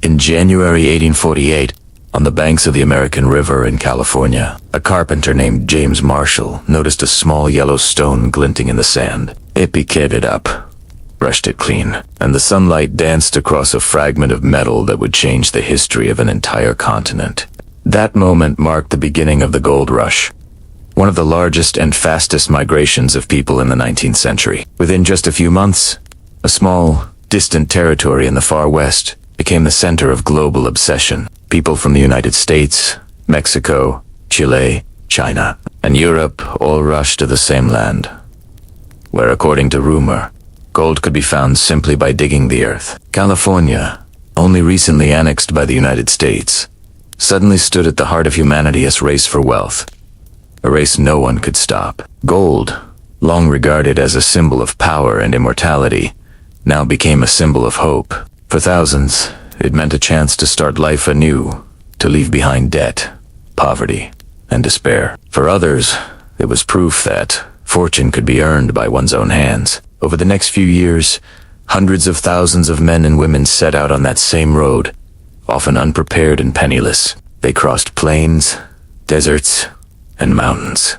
In January 1848, on the banks of the American River in California, a carpenter named James Marshall noticed a small yellow stone glinting in the sand. He picked it up, brushed it clean, and the sunlight danced across a fragment of metal that would change the history of an entire continent. That moment marked the beginning of the gold rush, one of the largest and fastest migrations of people in the 19th century. Within just a few months, a small, distant territory in the far west became the center of global obsession. People from the United States, Mexico, Chile, China, and Europe all rushed to the same land, where, according to rumor, gold could be found simply by digging the earth. California, only recently annexed by the United States, suddenly stood at the heart of humanity's race for wealth, a race no one could stop. Gold, long regarded as a symbol of power and immortality, now became a symbol of hope. For thousands, it meant a chance to start life anew, to leave behind debt, poverty, and despair. For others, it was proof that fortune could be earned by one's own hands. Over the next few years, hundreds of thousands of men and women set out on that same road, often unprepared and penniless. They crossed plains, deserts, and mountains.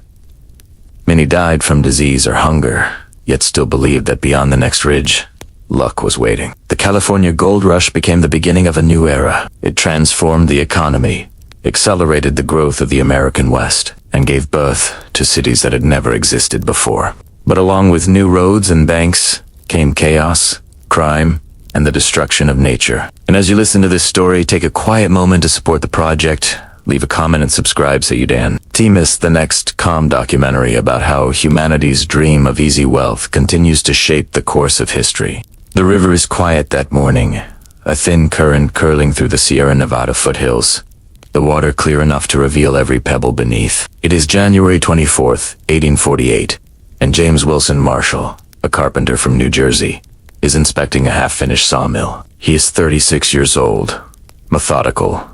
Many died from disease or hunger, yet still believed that beyond the next ridge, luck was waiting. The California Gold Rush became the beginning of a new era. It transformed the economy, accelerated the growth of the American West, and gave birth to cities that had never existed before. But along with new roads and banks came chaos, crime, and the destruction of nature. And as you listen to this story, take a quiet moment to support the project, leave a comment and subscribe so you don't miss the next calm documentary about how humanity's dream of easy wealth continues to shape the course of history. The river is quiet that morning, a thin current curling through the Sierra Nevada foothills, the water clear enough to reveal every pebble beneath. It is January 24th, 1848, and James Wilson Marshall, a carpenter from New Jersey, is inspecting a half-finished sawmill. He is 36 years old, methodical,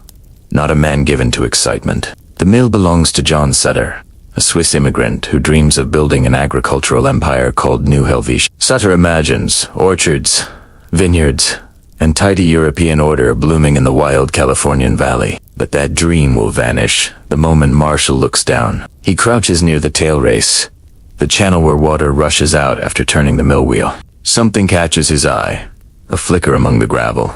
not a man given to excitement. The mill belongs to John Sutter, a Swiss immigrant who dreams of building an agricultural empire called New Helvetia. Sutter imagines orchards, vineyards, and tidy European order blooming in the wild Californian valley. But that dream will vanish the moment Marshall looks down. He crouches near the tail race, the channel where water rushes out after turning the mill wheel. Something catches his eye, a flicker among the gravel.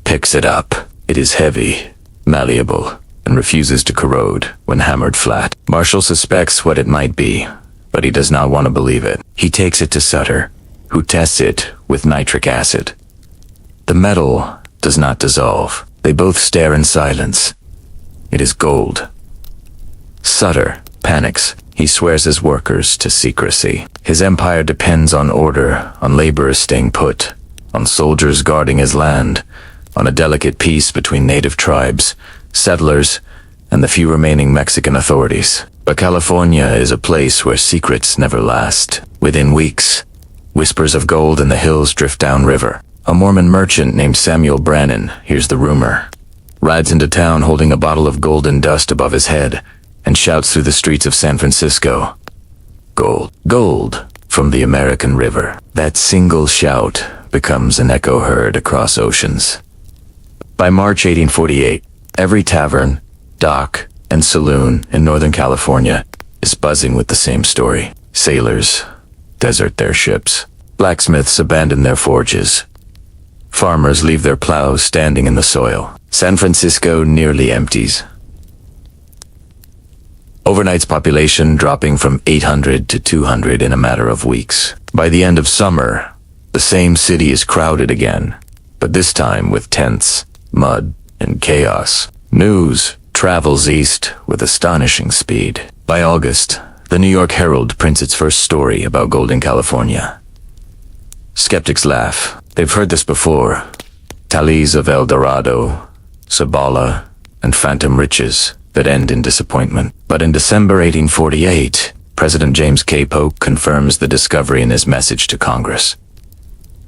Picks it up. It is heavy, malleable, and refuses to corrode when hammered flat. Marshall suspects what it might be, but he does not want to believe it. He takes it to Sutter, who tests it with nitric acid. The metal does not dissolve. They both stare in silence. It is gold. Sutter panics. He swears his workers to secrecy. His empire depends on order, on laborers staying put, on soldiers guarding his land, on a delicate peace between native tribes, settlers, and the few remaining Mexican authorities. But California is a place where secrets never last. Within weeks, whispers of gold in the hills drift downriver. A Mormon merchant named Samuel Brannan hears the rumor, rides into town holding a bottle of golden dust above his head, and shouts through the streets of San Francisco, "Gold, gold," from the American River. That single shout becomes an echo heard across oceans. By March 1848, every tavern, dock, and saloon in Northern California is buzzing with the same story. Sailors desert their ships. Blacksmiths abandon their forges. Farmers leave their plows standing in the soil. San Francisco nearly empties. Overnight's population dropping from 800 to 200 in a matter of weeks. By the end of summer, the same city is crowded again, but this time with tents, mud, and chaos. News travels east with astonishing speed. By August, the New York Herald prints its first story about gold in California. Skeptics laugh. They've heard this before. Tallies of El Dorado, Sabala, and phantom riches that end in disappointment. But in December 1848, President James K. Polk confirms the discovery in his message to Congress.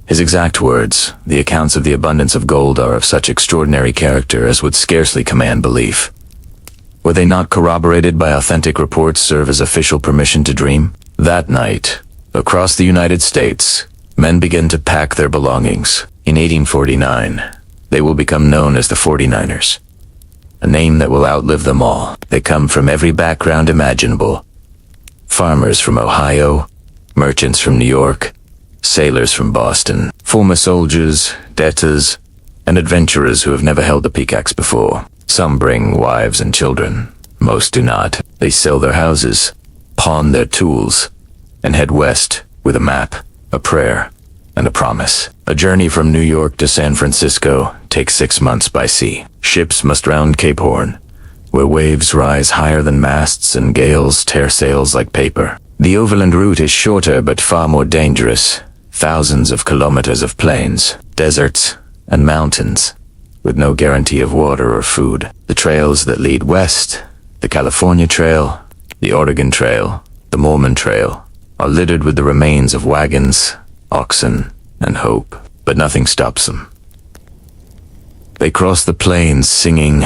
His exact words, "The accounts of the abundance of gold are of such extraordinary character as would scarcely command belief." Were they not corroborated by authentic reports serve as official permission to dream? That night, across the United States, men began to pack their belongings. In 1849, they will become known as the 49ers, a name that will outlive them all. They come from every background imaginable. Farmers from Ohio, merchants from New York, sailors from Boston, former soldiers, debtors, and adventurers who have never held a pickaxe before. Some bring wives and children. Most do not. They sell their houses, pawn their tools, and head west with a map, a prayer, and a promise. A journey from New York to San Francisco takes 6 months by sea. Ships must round Cape Horn, where waves rise higher than masts and gales tear sails like paper. The overland route is shorter but far more dangerous. Thousands of kilometers of plains, deserts, and mountains, with no guarantee of water or food. The trails that lead west, the California Trail, the Oregon Trail, the Mormon Trail, are littered with the remains of wagons, oxen, and hope. But nothing stops them. They cross the plains singing,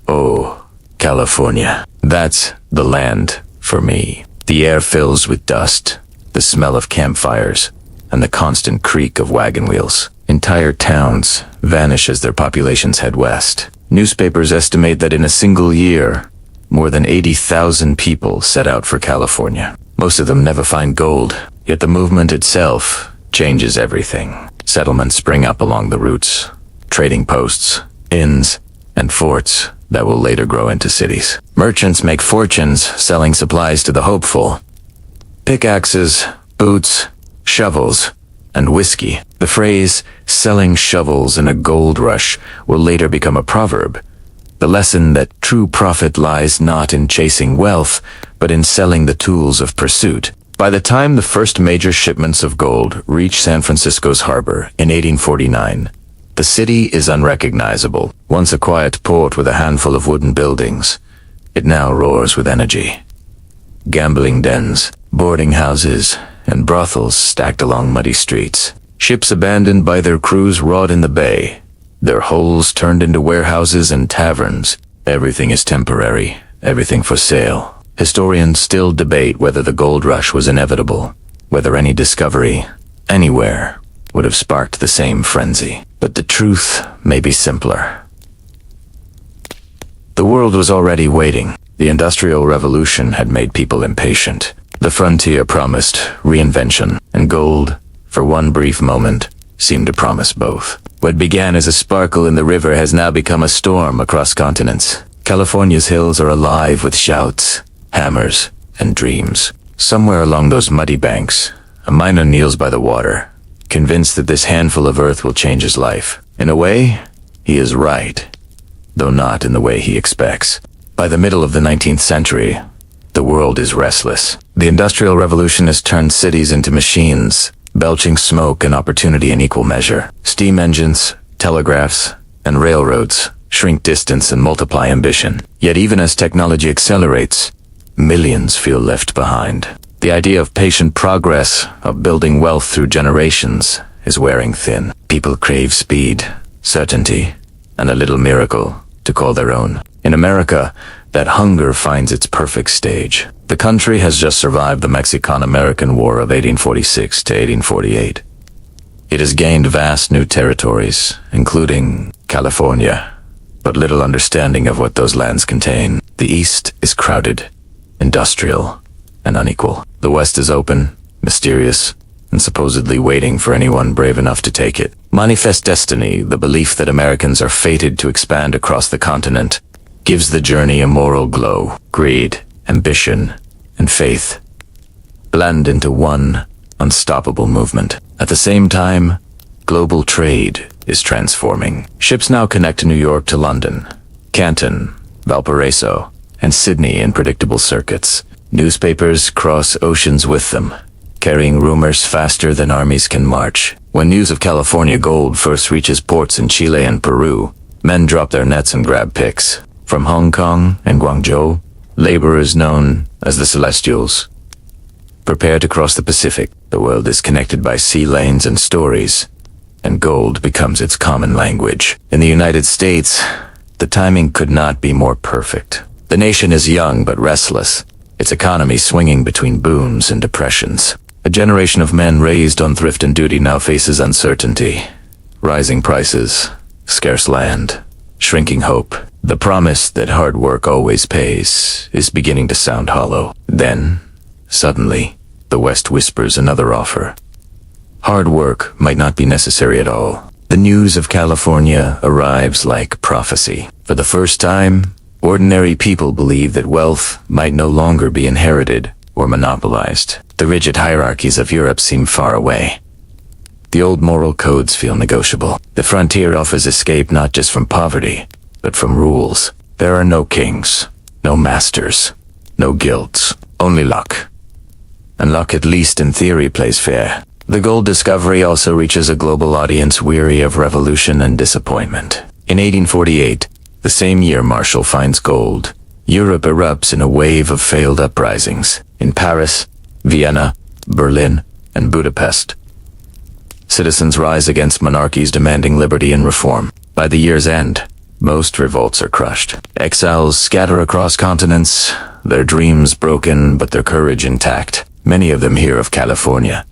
"Oh, California." That's the land for me. The air fills with dust, the smell of campfires, and the constant creak of wagon wheels. Entire towns vanish as their populations head west. Newspapers estimate that in a single year, more than 80,000 people set out for California. Most of them never find gold, yet the movement itself changes everything. Settlements spring up along the routes, trading posts, inns, and forts that will later grow into cities. Merchants make fortunes selling supplies to the hopeful. Pickaxes, boots, shovels, and whiskey. The phrase, "selling shovels in a gold rush," will later become a proverb. The lesson that true profit lies not in chasing wealth, but in selling the tools of pursuit. By the time the first major shipments of gold reach San Francisco's harbor in 1849, the city is unrecognizable. Once a quiet port with a handful of wooden buildings, it now roars with energy. Gambling dens, boarding houses, and brothels stacked along muddy streets. Ships abandoned by their crews rot in the bay, their hulls turned into warehouses and taverns. Everything is temporary, everything for sale. Historians still debate whether the gold rush was inevitable, whether any discovery, anywhere, would have sparked the same frenzy. But the truth may be simpler. The world was already waiting. The Industrial Revolution had made people impatient. The frontier promised reinvention, and gold, for one brief moment, seemed to promise both. What began as a sparkle in the river has now become a storm across continents. California's hills are alive with shouts, hammers, and dreams. Somewhere along those muddy banks, a miner kneels by the water, convinced that this handful of earth will change his life. In a way, he is right, though not in the way he expects. By the middle of the 19th century, the world is restless. The Industrial Revolution has turned cities into machines, belching smoke and opportunity in equal measure. Steam engines, telegraphs, and railroads shrink distance and multiply ambition. Yet even as technology accelerates, millions feel left behind. The idea of patient progress, of building wealth through generations, is wearing thin. People crave speed, certainty, and a little miracle to call their own. In America, that hunger finds its perfect stage. The country has just survived the Mexican-American War of 1846 to 1848. It has gained vast new territories, including California, but little understanding of what those lands contain. The East is crowded, industrial, and unequal. The West is open, mysterious, and supposedly waiting for anyone brave enough to take it. Manifest destiny, the belief that Americans are fated to expand across the continent, gives the journey a moral glow. Greed, ambition, and faith blend into one unstoppable movement. At the same time, global trade is transforming. Ships now connect New York to London, Canton, Valparaiso, and Sydney in predictable circuits. Newspapers cross oceans with them, carrying rumors faster than armies can march. When news of California gold first reaches ports in Chile and Peru, men drop their nets and grab picks. From Hong Kong and Guangzhou, laborers known as the Celestials prepare to cross the Pacific. The world is connected by sea lanes and stories, and gold becomes its common language. In the United States, the timing could not be more perfect. The nation is young but restless, its economy swinging between booms and depressions. A generation of men raised on thrift and duty now faces uncertainty. Rising prices, scarce land, shrinking hope. The promise that hard work always pays is beginning to sound hollow. Then, suddenly, the West whispers another offer. Hard work might not be necessary at all. The news of California arrives like prophecy. For the first time, ordinary people believe that wealth might no longer be inherited or monopolized. The rigid hierarchies of Europe seem far away. The old moral codes feel negotiable. The frontier offers escape not just from poverty, but from rules. There are no kings, no masters, no guilds, only luck. And luck, at least in theory, plays fair. The gold discovery also reaches a global audience weary of revolution and disappointment. In 1848, the same year Marshall finds gold, Europe erupts in a wave of failed uprisings. In Paris, Vienna, Berlin, and Budapest, citizens rise against monarchies demanding liberty and reform. By the year's end, most revolts are crushed. Exiles scatter across continents, their dreams broken but their courage intact. Many of them hear of California,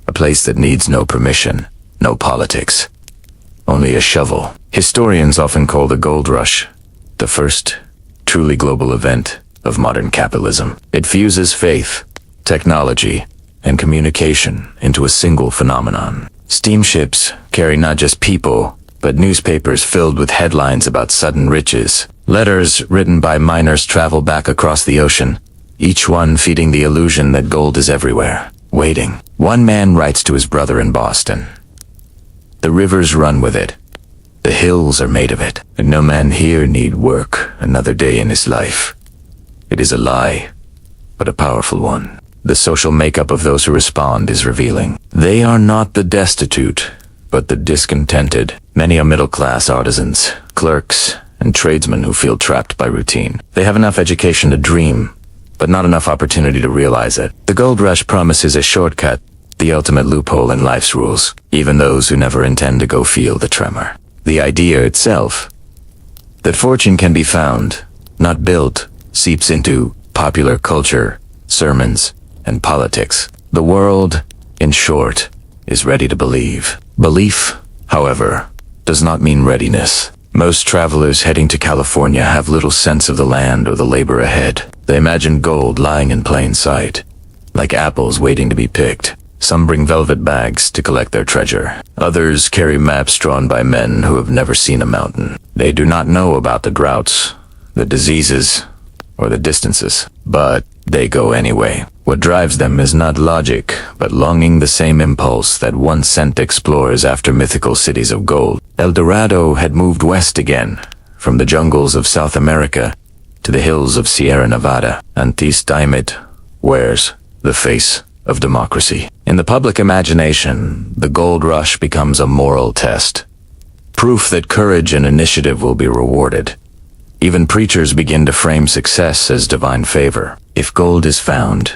a place that needs no permission, no politics, only a shovel. Historians often call the Gold Rush the first truly global event of modern capitalism. It fuses faith, technology, and communication into a single phenomenon. Steamships carry not just people, but newspapers filled with headlines about sudden riches. Letters written by miners travel back across the ocean, each one feeding the illusion that gold is everywhere, waiting. One man writes to his brother in Boston, "The rivers run with it. The hills are made of it, and no man here need work another day in his life." It is a lie, but a powerful one. The social makeup of those who respond is revealing. They are not the destitute, but the discontented. Many are middle-class artisans, clerks, and tradesmen who feel trapped by routine. They have enough education to dream, but not enough opportunity to realize it. The Gold Rush promises a shortcut, the ultimate loophole in life's rules. Even those who never intend to go feel the tremor. The idea itself, that fortune can be found, not built, seeps into popular culture, sermons, and politics. The world, in short, is ready to believe. Belief, however, does not mean readiness. Most travelers heading to California have little sense of the land or the labor ahead. They imagine gold lying in plain sight, like apples waiting to be picked. Some bring velvet bags to collect their treasure. Others carry maps drawn by men who have never seen a mountain. They do not know about the droughts, the diseases, or the distances, but they go anyway. What drives them is not logic, but longing, the same impulse that once sent explorers after mythical cities of gold. El Dorado had moved west again, from the jungles of South America to the hills of Sierra Nevada, and this diamond wears the face of democracy. In the public imagination, the gold rush becomes a moral test, proof that courage and initiative will be rewarded. Even preachers begin to frame success as divine favor. If gold is found,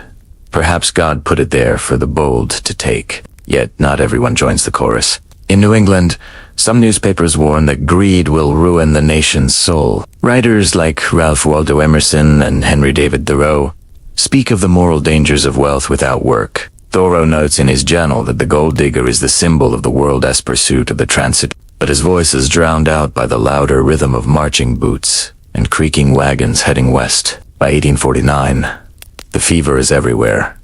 perhaps God put it there for the bold to take. Yet not everyone joins the chorus. In New England, some newspapers warn that greed will ruin the nation's soul. Writers like Ralph Waldo Emerson and Henry David Thoreau speak of the moral dangers of wealth without work. Thoreau notes in his journal that the gold digger is the symbol of the world's pursuit of the transit, but his voice is drowned out by the louder rhythm of marching boots and creaking wagons heading west. By 1849, the fever is everywhere.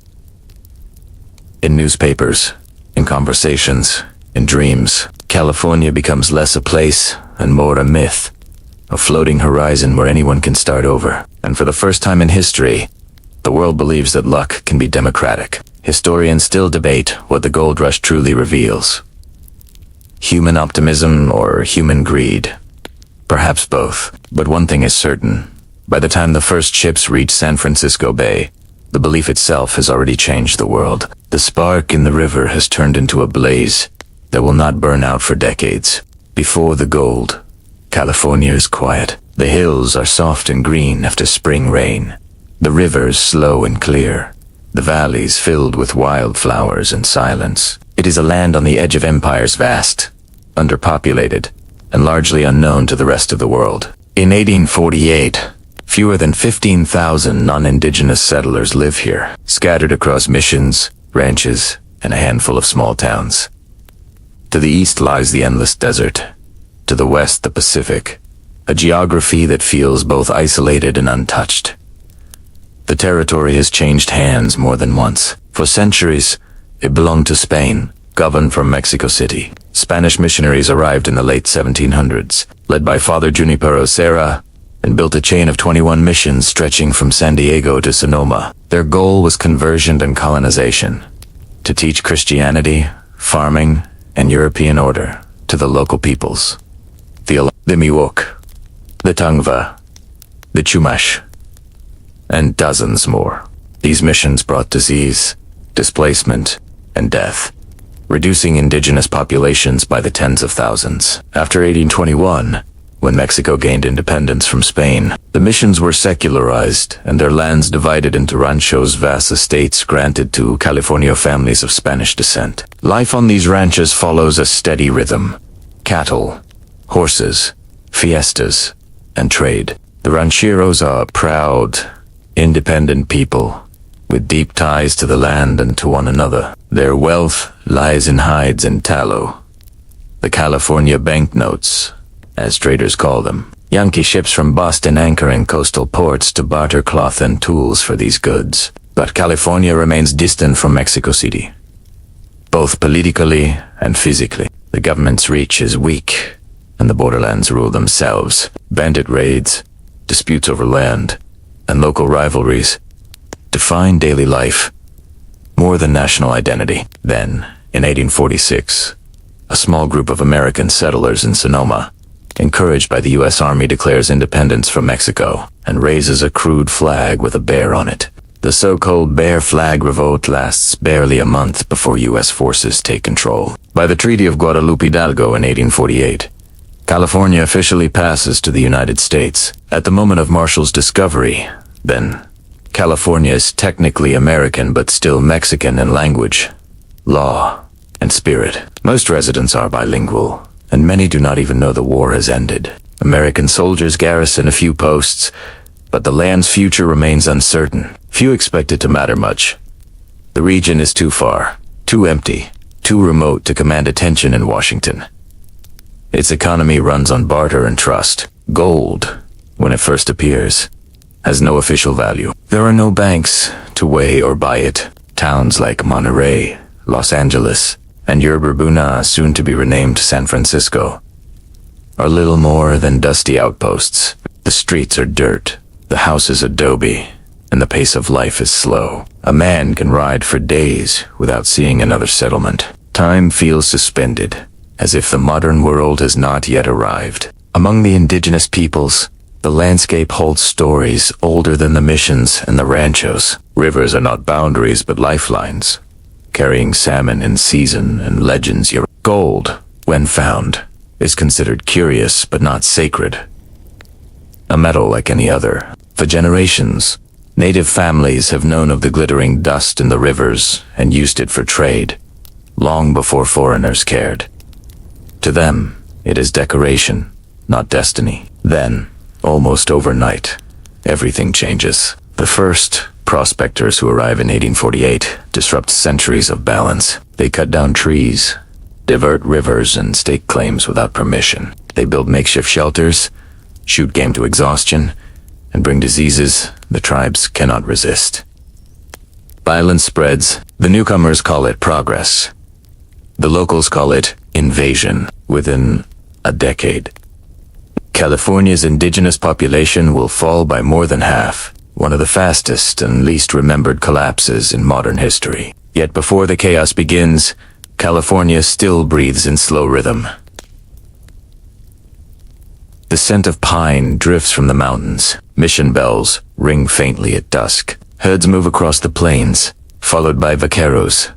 In newspapers, in conversations, in dreams, California becomes less a place and more a myth, a floating horizon where anyone can start over. And for the first time in history, the world believes that luck can be democratic. Historians still debate what the gold rush truly reveals. Human optimism or human greed? Perhaps both. But one thing is certain. By the time the first ships reach San Francisco Bay, the belief itself has already changed the world. The spark in the river has turned into a blaze that will not burn out for decades. Before the gold, California is quiet. The hills are soft and green after spring rain. The rivers slow and clear. The valleys filled with wildflowers and silence. It is a land on the edge of empires vast, underpopulated, and largely unknown to the rest of the world. In 1848, fewer than 15,000 non-indigenous settlers live here, scattered across missions, ranches, and a handful of small towns. To the east lies the endless desert. To the west, the Pacific, a geography that feels both isolated and untouched. The territory has changed hands more than once. For centuries, it belonged to Spain, governed from Mexico City. Spanish missionaries arrived in the late 1700s, led by Father Junipero Serra, and built a chain of 21 missions stretching from San Diego to Sonoma. Their goal was conversion and colonization, to teach Christianity, farming, and European order to the local peoples. The Miwok, the Tangva, the Chumash, and dozens more. These missions brought disease, displacement, and death, reducing indigenous populations by the tens of thousands. After 1821, when Mexico gained independence from Spain, the missions were secularized and their lands divided into ranchos, vast estates granted to California families of Spanish descent. Life on these ranches follows a steady rhythm: cattle, horses, fiestas, and trade. The rancheros are proud, independent people with deep ties to the land and to one another. Their wealth lies in hides and tallow. The California banknotes, as traders call them. Yankee ships from Boston anchor in coastal ports to barter cloth and tools for these goods. But California remains distant from Mexico City, both politically and physically. The government's reach is weak, and the borderlands rule themselves. Bandit raids, disputes over land, and local rivalries define daily life more than national identity. Then, in 1846, a small group of American settlers in Sonoma, encouraged by the U.S. Army, declares independence from Mexico and raises a crude flag with a bear on it. The so-called Bear Flag revolt lasts barely a month before U.S. forces take control. By the Treaty of Guadalupe Hidalgo in 1848, California officially passes to the United States. At the moment of Marshall's discovery, then, California is technically American but still Mexican in language, law, and spirit. Most residents are bilingual, and many do not even know the war has ended. American soldiers garrison a few posts, but the land's future remains uncertain. Few expect it to matter much. The region is too far, too empty, too remote to command attention in Washington. Its economy runs on barter and trust. Gold, when it first appears, has no official value. There are no banks to weigh or buy it. Towns like Monterey, Los Angeles, and Yerba Buena, soon to be renamed San Francisco, are little more than dusty outposts. The streets are dirt, the houses adobe, and the pace of life is slow. A man can ride for days without seeing another settlement. Time feels suspended, as if the modern world has not yet arrived. Among the indigenous peoples, the landscape holds stories older than the missions and the ranchos. Rivers are not boundaries but lifelines, carrying salmon in season and legends. Gold, when found, is considered curious but not sacred. A metal like any other. For generations, native families have known of the glittering dust in the rivers and used it for trade, long before foreigners cared. To them, it is decoration, not destiny. Then, almost overnight, everything changes. The first prospectors who arrive in 1848 disrupt centuries of balance. They cut down trees, divert rivers, and stake claims without permission. They build makeshift shelters, shoot game to exhaustion, and bring diseases the tribes cannot resist. Violence spreads. The newcomers call it progress. The locals call it invasion. Within a decade, California's indigenous population will fall by more than half, one of the fastest and least remembered collapses in modern history. Yet before the chaos begins, California still breathes in slow rhythm. The scent of pine drifts from the mountains. Mission bells ring faintly at dusk. Herds move across the plains, followed by vaqueros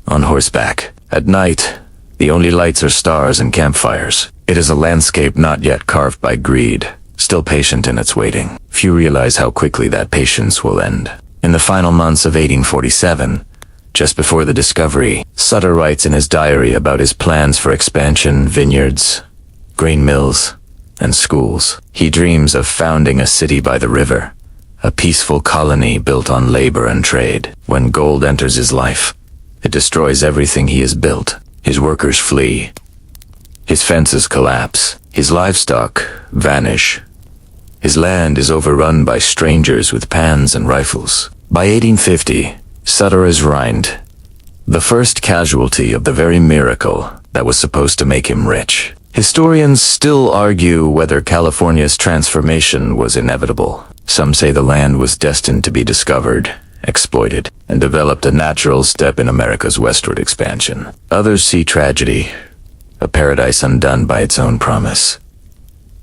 on horseback. At night, the only lights are stars and campfires. It is a landscape not yet carved by greed, still patient in its waiting. Few realize how quickly that patience will end. In the final months of 1847, just before the discovery, Sutter writes in his diary about his plans for expansion, vineyards, grain mills, and schools. He dreams of founding a city by the river, a peaceful colony built on labor and trade. When gold enters his life, it destroys everything he has built. His workers flee. His fences collapse. His livestock vanish. His land is overrun by strangers with pans and rifles. By 1850, Sutter is ruined, the first casualty of the very miracle that was supposed to make him rich. Historians still argue whether California's transformation was inevitable. Some say the land was destined to be discovered, exploited, and developed a natural step in America's westward expansion. Others see tragedy, a paradise undone by its own promise.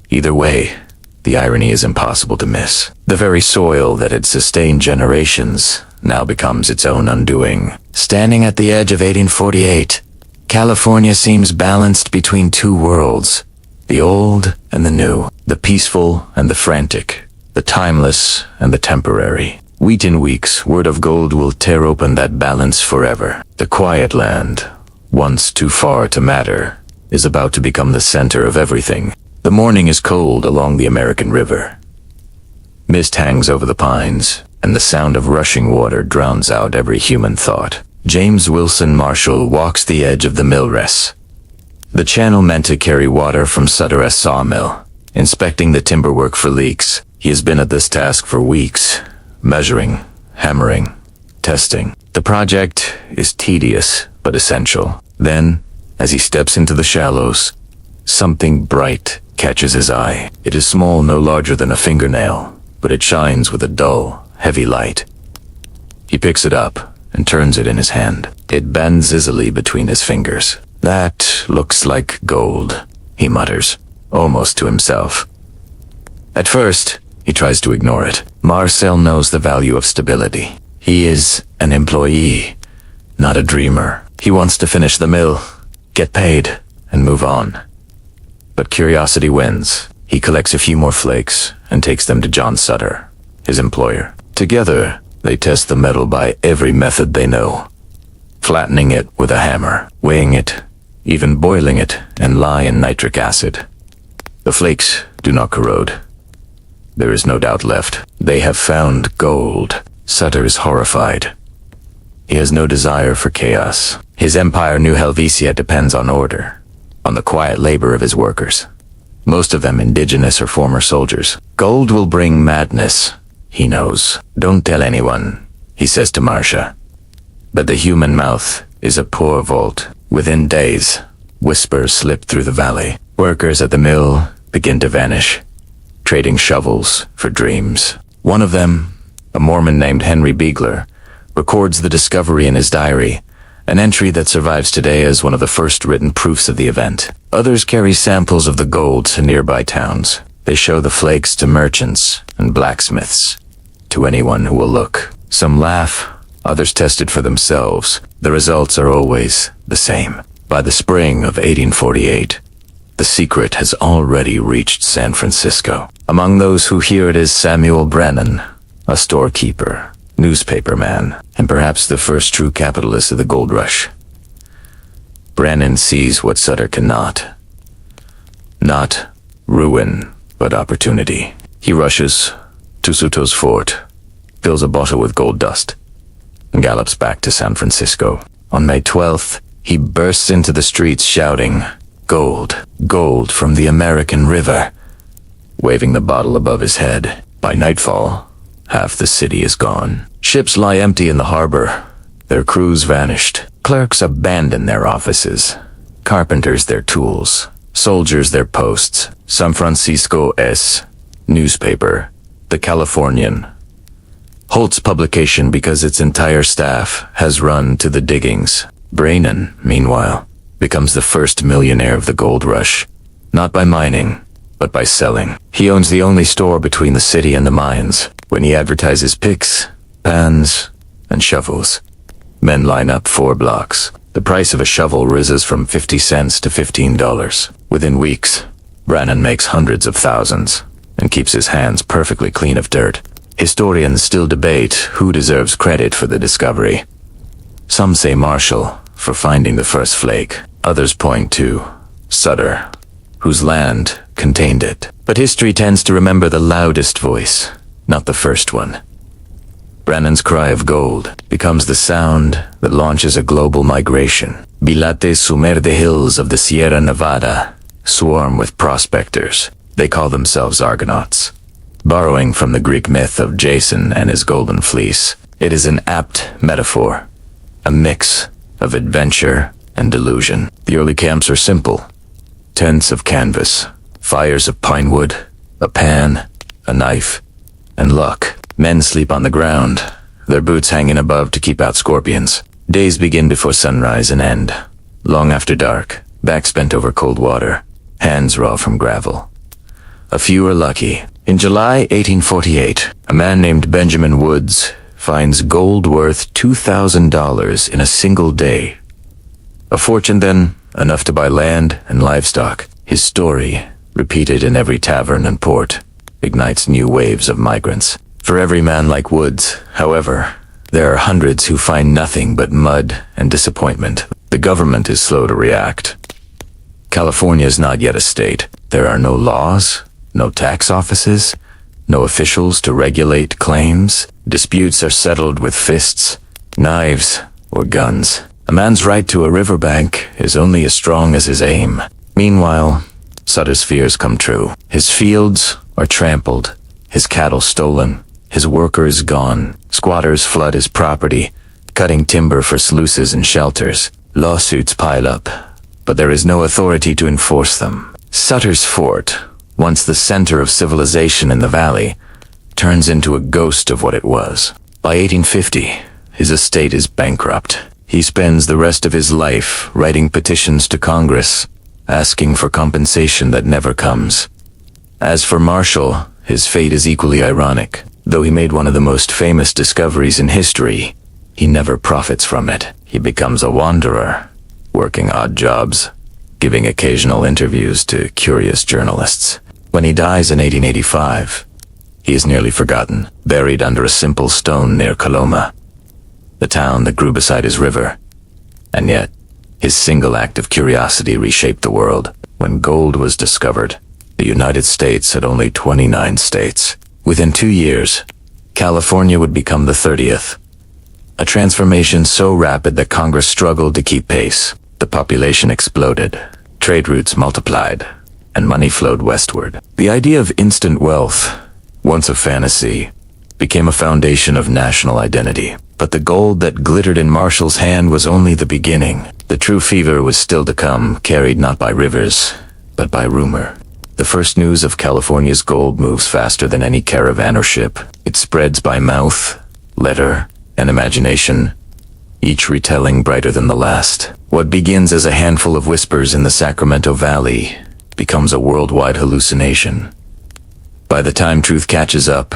Either way, the irony is impossible to miss. The very soil that had sustained generations now becomes its own undoing. Standing at the edge of 1848, California seems balanced between two worlds, the old and the new, the peaceful and the frantic, the timeless and the temporary. Week in weeks, word of gold will tear open that balance forever. The quiet land, once too far to matter, is about to become the center of everything. The morning is cold along the American River. Mist hangs over the pines, and the sound of rushing water drowns out every human thought. James Wilson Marshall walks the edge of the millress, the channel meant to carry water from Sutter's sawmill, inspecting the timberwork for leaks. He has been at this task for weeks, measuring, hammering, testing. The project is tedious but essential. Then, as he steps into the shallows, something bright catches his eye. It is small, no larger than a fingernail, but it shines with a dull, heavy light. He picks it up and turns it in his hand. It bends easily between his fingers. "That looks like gold," he mutters, almost to himself. At first, he tries to ignore it. Marcel knows the value of stability. He is an employee, not a dreamer. He wants to finish the mill, get paid, and move on. But curiosity wins. He collects a few more flakes and takes them to John Sutter, his employer. Together, they test the metal by every method they know, flattening it with a hammer, weighing it, even boiling it and lye in nitric acid. The flakes do not corrode. There is no doubt left. They have found gold. Sutter is horrified. He has no desire for chaos. His empire, New Helvetia, depends on order, on the quiet labor of his workers, most of them indigenous or former soldiers. Gold will bring madness, he knows. "Don't tell anyone," he says to Marcia. But the human mouth is a poor vault. Within days, whispers slip through the valley. Workers at the mill begin to vanish, trading shovels for dreams. One of them, a Mormon named Henry Beegler, records the discovery in his diary, an entry that survives today as one of the first written proofs of the event. Others carry samples of the gold to nearby towns. They show the flakes to merchants and blacksmiths, to anyone who will look. Some laugh, others test it for themselves. The results are always the same. By the spring of 1848, the secret has already reached San Francisco. Among those who hear it is Samuel Brennan, a storekeeper, newspaperman, and perhaps the first true capitalist of the gold rush. Brennan sees what Sutter cannot. Not ruin, but opportunity. He rushes to Soto's fort, fills a bottle with gold dust, and gallops back to San Francisco. On May 12th, he bursts into the streets shouting, "Gold, gold from the American River," waving the bottle above his head. By nightfall, half the city is gone. Ships lie empty in the harbor, their crews vanished. Clerks abandon their offices, carpenters their tools, soldiers their posts. San Francisco's newspaper, The Californian, halts publication because its entire staff has run to the diggings. Brennan, meanwhile, becomes the first millionaire of the gold rush, not by mining, but by selling. He owns the only store between the city and the mines. When he advertises picks, pans, and shovels, men line up 4 blocks. The price of a shovel rises from 50 cents to $15. Within weeks, Brennan makes hundreds of thousands and keeps his hands perfectly clean of dirt. Historians still debate who deserves credit for the discovery. Some say Marshall for finding the first flake. Others point to Sutter, whose land contained it. But history tends to remember the loudest voice, not the first one. Brannan's cry of gold becomes the sound that launches a global migration. Bilates Sumer, the hills of the Sierra Nevada, swarm with prospectors. They call themselves Argonauts. Borrowing from the Greek myth of Jason and his golden fleece, it is an apt metaphor, a mix of adventure and delusion. The early camps are simple. Tents of canvas, fires of pine wood, a pan, a knife, and luck. Men sleep on the ground, their boots hanging above to keep out scorpions. Days begin before sunrise and end, long after dark, backs bent over cold water, hands raw from gravel. A few are lucky. In July 1848, a man named Benjamin Woods finds gold worth $2,000 in a single day. A fortune then, enough to buy land and livestock. His story, repeated in every tavern and port, ignites new waves of migrants. For every man like Woods, however, there are hundreds who find nothing but mud and disappointment. The government is slow to react. California is not yet a state. There are no laws, no tax offices, no officials to regulate claims. Disputes are settled with fists, knives, or guns. A man's right to a riverbank is only as strong as his aim. Meanwhile, Sutter's fears come true. His fields are trampled, his cattle stolen, his workers gone. Squatters flood his property, cutting timber for sluices and shelters. Lawsuits pile up, but there is no authority to enforce them. Sutter's Fort, once the center of civilization in the valley, turns into a ghost of what it was. By 1850, his estate is bankrupt. He spends the rest of his life writing petitions to Congress, asking for compensation that never comes. As for Marshall, his fate is equally ironic. Though he made one of the most famous discoveries in history, he never profits from it. He becomes a wanderer, working odd jobs, giving occasional interviews to curious journalists. When he dies in 1885, he is nearly forgotten, buried under a simple stone near Coloma, the town that grew beside his river. And yet, his single act of curiosity reshaped the world. When gold was discovered, the United States had only 29 states. Within 2 years, California would become the 30th. A transformation so rapid that Congress struggled to keep pace. The population exploded, trade routes multiplied, and money flowed westward. The idea of instant wealth, once a fantasy, became a foundation of national identity. But the gold that glittered in Marshall's hand was only the beginning. The true fever was still to come, carried not by rivers, but by rumor. The first news of California's gold moves faster than any caravan or ship. It spreads by mouth, letter, and imagination, each retelling brighter than the last. What begins as a handful of whispers in the Sacramento Valley becomes a worldwide hallucination. By the time truth catches up,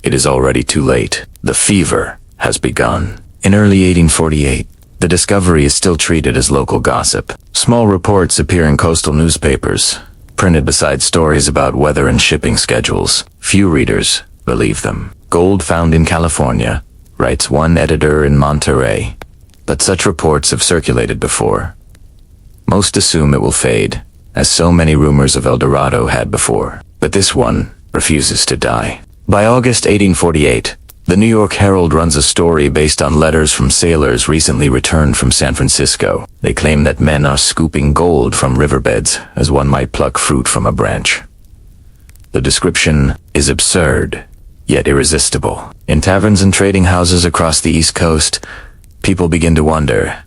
it is already too late. The fever has begun. In early 1848, the discovery is still treated as local gossip. Small reports appear in coastal newspapers, printed beside stories about weather and shipping schedules. Few readers believe them. Gold found in California, writes one editor in Monterey. But such reports have circulated before. Most assume it will fade, as so many rumors of El Dorado had before. But this one refuses to die. By August 1848, the New York Herald runs a story based on letters from sailors recently returned from San Francisco. They claim that men are scooping gold from riverbeds as one might pluck fruit from a branch. The description is absurd, yet irresistible. In taverns and trading houses across the East Coast, people begin to wonder,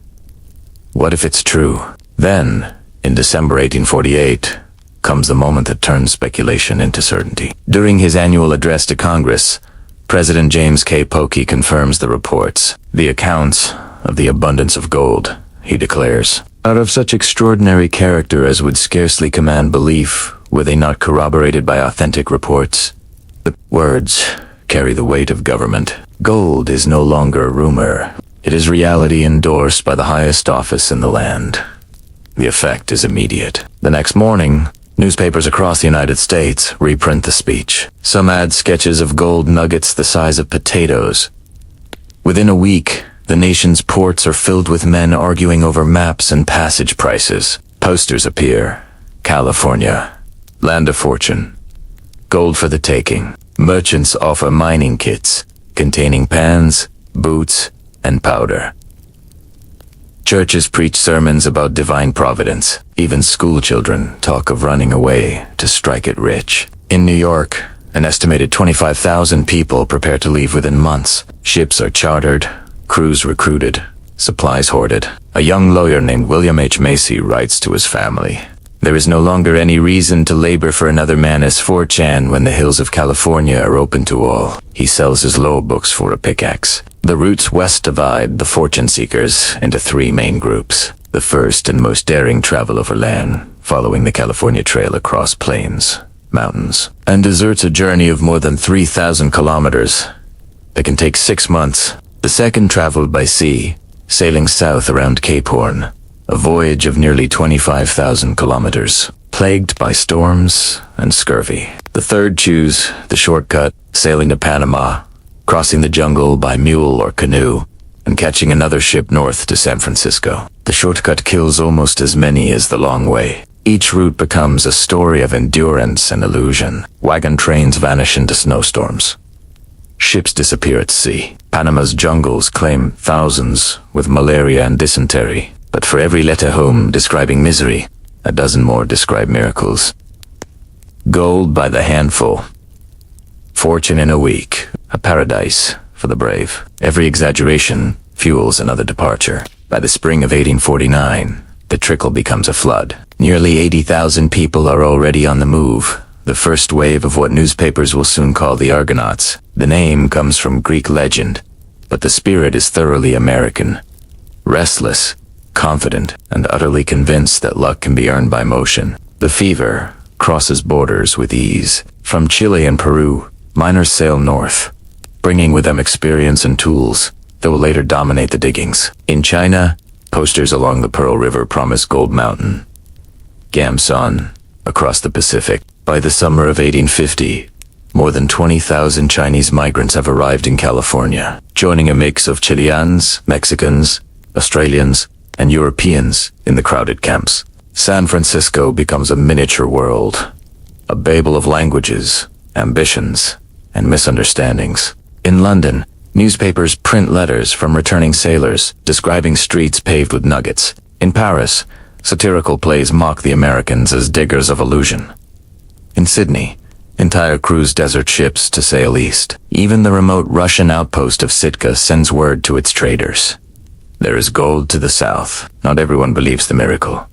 what if it's true? Then, in December 1848, comes the moment that turns speculation into certainty. During his annual address to Congress, President James K. Polk confirms the reports, the accounts of the abundance of gold, he declares, are of such extraordinary character as would scarcely command belief were they not corroborated by authentic reports. The words carry the weight of government. Gold is no longer a rumor. It is reality endorsed by the highest office in the land. The effect is immediate. The next morning, newspapers across the United States reprint the speech. Some add sketches of gold nuggets the size of potatoes. Within a week, the nation's ports are filled with men arguing over maps and passage prices. Posters appear. California, land of fortune. Gold for the taking. Merchants offer mining kits containing pans, boots, and powder. Churches preach sermons about divine providence. Even school children talk of running away to strike it rich. In New York, an estimated 25,000 people prepare to leave within months. Ships are chartered, crews recruited, supplies hoarded. A young lawyer named William H. Macy writes to his family, "There is no longer any reason to labor for another man as 4chan when the hills of California are open to all." He sells his law books for a pickaxe. The routes west divide the fortune seekers into three main groups. The first and most daring travel overland, following the California Trail across plains, mountains, and deserts, a journey of more than 3,000 kilometers that can take 6 months. The second traveled by sea, sailing south around Cape Horn, a voyage of nearly 25,000 kilometers, plagued by storms and scurvy. The third choose the shortcut, sailing to Panama, crossing the jungle by mule or canoe, and catching another ship north to San Francisco. The shortcut kills almost as many as the long way. Each route becomes a story of endurance and illusion. Wagon trains vanish into snowstorms. Ships disappear at sea. Panama's jungles claim thousands with malaria and dysentery. But for every letter home describing misery, a dozen more describe miracles. Gold by the handful. Fortune in a week. A paradise for the brave. Every exaggeration fuels another departure. By the spring of 1849, the trickle becomes a flood. Nearly 80,000 people are already on the move. The first wave of what newspapers will soon call the Argonauts. The name comes from Greek legend, but the spirit is thoroughly American. Restless, confident, and utterly convinced that luck can be earned by motion. The fever crosses borders with ease. From Chile and Peru, miners sail north, bringing with them experience and tools that will later dominate the diggings. In China, posters along the Pearl River promise Gold Mountain. Gamson, across the Pacific. By the summer of 1850, more than 20,000 Chinese migrants have arrived in California, joining a mix of Chileans, Mexicans, Australians, and Europeans in the crowded camps. San Francisco becomes a miniature world, a babel of languages, ambitions, and misunderstandings. In London, newspapers print letters from returning sailors describing streets paved with nuggets. In Paris, satirical plays mock the Americans as diggers of illusion. In Sydney, entire crews desert ships to sail east. Even the remote Russian outpost of Sitka sends word to its traders. There is gold to the south. Not everyone believes the miracle.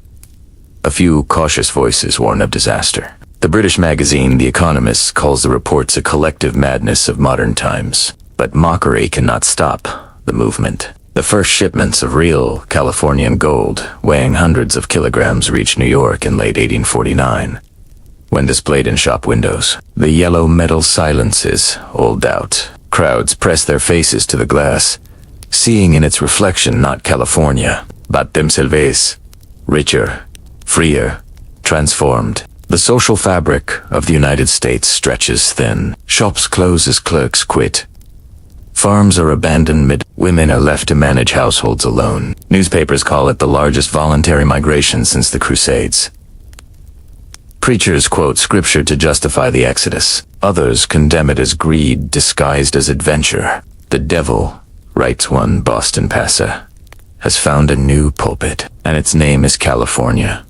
A few cautious voices warn of disaster. The British magazine The Economist calls the reports a collective madness of modern times. But mockery cannot stop the movement. The first shipments of real Californian gold, weighing hundreds of kilograms, reached New York in late 1849. When displayed in shop windows, the yellow metal silences all doubt. Crowds press their faces to the glass, seeing in its reflection not California, but themselves, richer, freer, transformed. The social fabric of the United States stretches thin. Shops close as clerks quit. Farms are abandoned women are left to manage households alone. Newspapers call it the largest voluntary migration since the Crusades. Preachers quote scripture to justify the exodus. Others condemn it as greed disguised as adventure. The devil, writes one Boston passer, has found a new pulpit, and its name is California.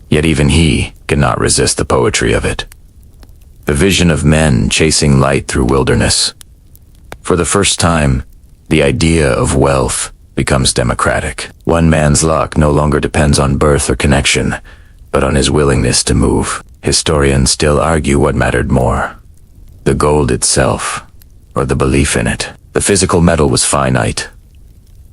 Yet even he cannot resist the poetry of it. The vision of men chasing light through wilderness. For the first time, the idea of wealth becomes democratic. One man's luck no longer depends on birth or connection, but on his willingness to move. Historians still argue what mattered more, the gold itself, or the belief in it. The physical metal was finite,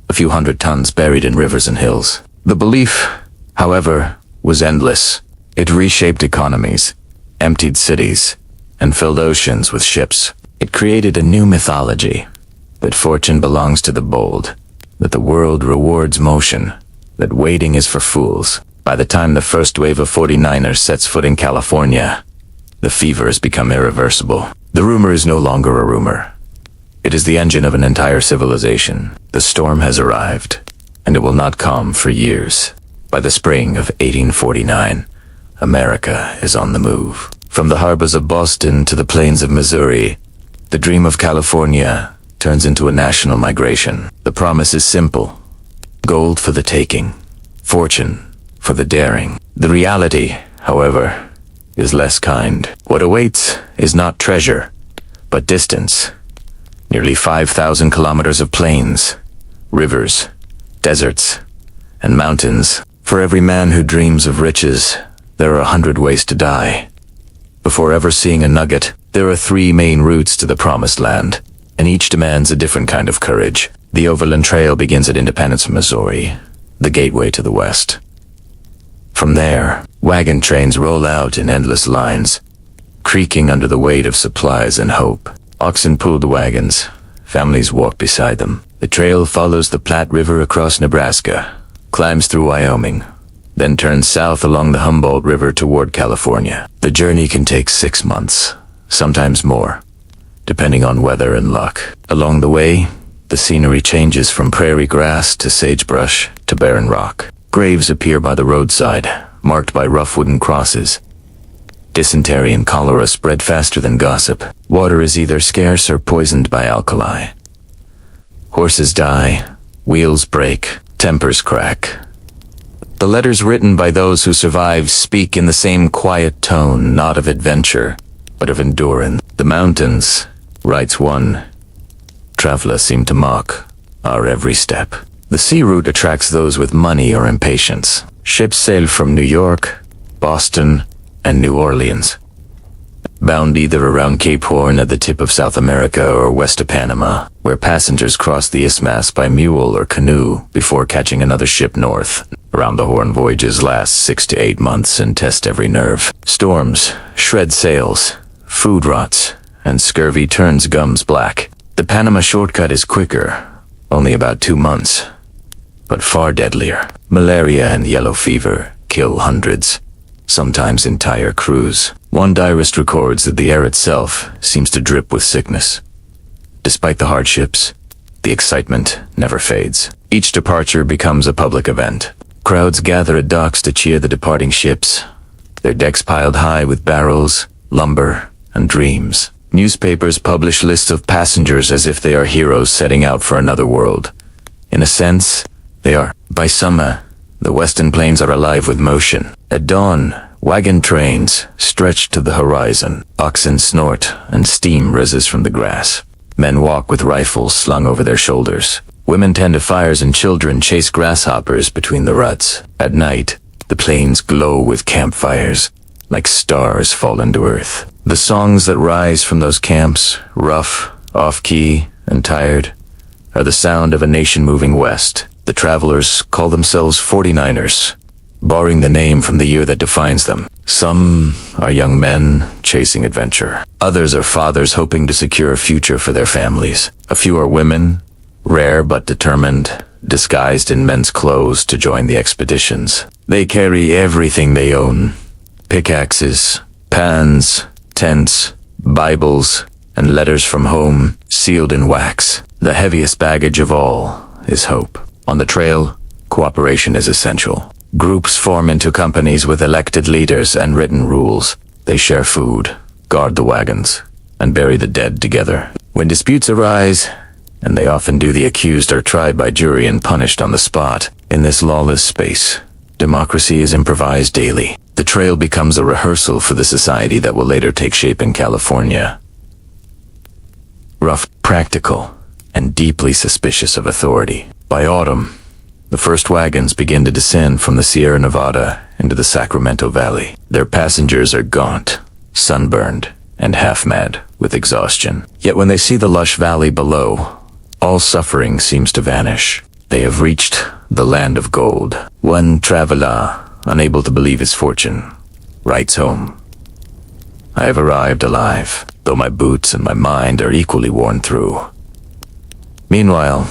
a few hundred tons buried in rivers and hills. The belief, however, was endless. It reshaped economies, emptied cities, and filled oceans with ships. It created a new mythology, that fortune belongs to the bold, that the world rewards motion, that waiting is for fools. By the time the first wave of 49ers sets foot in California, the fever has become irreversible. The rumor is no longer a rumor. It is the engine of an entire civilization. The storm has arrived, and it will not calm for years. By the spring of 1849, America is on the move. From the harbors of Boston to the plains of Missouri, the dream of California turns into a national migration. The promise is simple: gold for the taking, fortune for the daring. The reality, however, is less kind. What awaits is not treasure, but distance. Nearly 5,000 kilometers of plains, rivers, deserts, and mountains. For every man who dreams of riches, there are 100 ways to die. Before ever seeing a nugget, there are 3 main routes to the promised land, and each demands a different kind of courage. The Overland Trail begins at Independence, Missouri, the gateway to the West. From there, wagon trains roll out in endless lines, creaking under the weight of supplies and hope. Oxen pull the wagons, families walk beside them. The trail follows the Platte River across Nebraska, climbs through Wyoming, then turns south along the Humboldt River toward California. The journey can take 6 months, sometimes more, depending on weather and luck. Along the way, the scenery changes from prairie grass to sagebrush to barren rock. Graves appear by the roadside, marked by rough wooden crosses. Dysentery and cholera spread faster than gossip. Water is either scarce or poisoned by alkali. Horses die, wheels break, tempers crack. The letters written by those who survive speak in the same quiet tone, not of adventure, but of endurance. The mountains, writes one traveler, seem to mock our every step. The sea route attracts those with money or impatience. Ships sail from New York, Boston, and New Orleans, bound either around Cape Horn at the tip of South America or west of Panama, where passengers cross the isthmus by mule or canoe before catching another ship north. Around the Horn voyages last 6 to 8 months and test every nerve. Storms shred sails, food rots, and scurvy turns gums black. The Panama shortcut is quicker, only about 2 months, but far deadlier. Malaria and yellow fever kill hundreds, sometimes entire crews. One diarist records that the air itself seems to drip with sickness. Despite the hardships, the excitement never fades. Each departure becomes a public event. Crowds gather at docks to cheer the departing ships, their decks piled high with barrels, lumber, and dreams. Newspapers publish lists of passengers as if they are heroes setting out for another world. In a sense, they are. By summer, the western plains are alive with motion. At dawn, wagon trains stretch to the horizon. Oxen snort, and steam rises from the grass. Men walk with rifles slung over their shoulders. Women tend to fires and children chase grasshoppers between the ruts. At night, the plains glow with campfires, like stars fallen to earth. The songs that rise from those camps, rough, off-key, and tired, are the sound of a nation moving west. The travelers call themselves 49ers, borrowing the name from the year that defines them. Some are young men chasing adventure. Others are fathers hoping to secure a future for their families. A few are women, rare but determined, disguised in men's clothes to join the expeditions. They carry everything they own: pickaxes, pans, tents, Bibles, and letters from home, sealed in wax. The heaviest baggage of all is hope. On the trail, cooperation is essential. Groups form into companies with elected leaders and written rules. They share food, guard the wagons, and bury the dead together. When disputes arise, and they often do, the accused are tried by jury and punished on the spot. In this lawless space, democracy is improvised daily. The trail becomes a rehearsal for the society that will later take shape in California. Rough, practical, and deeply suspicious of authority. By autumn, the first wagons begin to descend from the Sierra Nevada into the Sacramento Valley. Their passengers are gaunt, sunburned, and half-mad with exhaustion. Yet when they see the lush valley below, all suffering seems to vanish. They have reached the land of gold. One traveler, unable to believe his fortune, writes home, "I have arrived alive, though my boots and my mind are equally worn through." Meanwhile,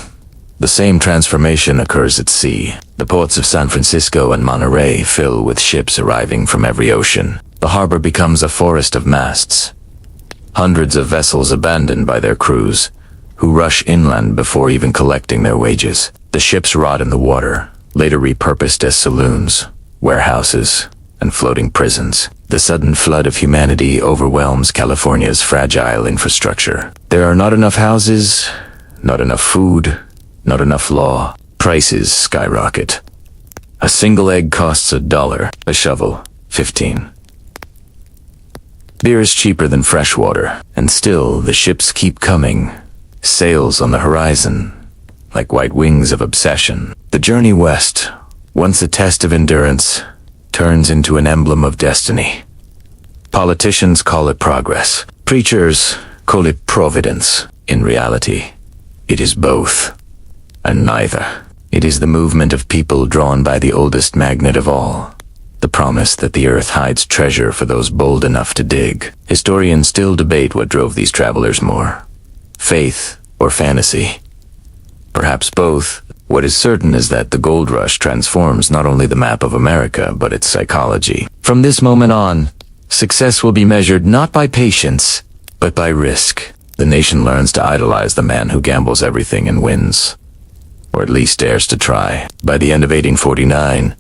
the same transformation occurs at sea. The ports of San Francisco and Monterey fill with ships arriving from every ocean. The harbor becomes a forest of masts. Hundreds of vessels abandoned by their crews, who rush inland before even collecting their wages. The ships rot in the water, later repurposed as saloons, warehouses, and floating prisons. The sudden flood of humanity overwhelms California's fragile infrastructure. There are not enough houses, not enough food, not enough law. Prices skyrocket. A single egg costs $1, a shovel, 15. Beer is cheaper than fresh water, and still the ships keep coming. Sails on the horizon, like white wings of obsession. The journey west, once a test of endurance, turns into an emblem of destiny. Politicians call it progress. Preachers call it providence. In reality, it is both, and neither. It is the movement of people drawn by the oldest magnet of all, the promise that the earth hides treasure for those bold enough to dig. Historians still debate what drove these travelers more, faith or fantasy. Perhaps both. What is certain is that the gold rush transforms not only the map of America, but its psychology. From this moment on, success will be measured not by patience, but by risk. The nation learns to idolize the man who gambles everything and wins, or at least dares to try. By the end of 1849,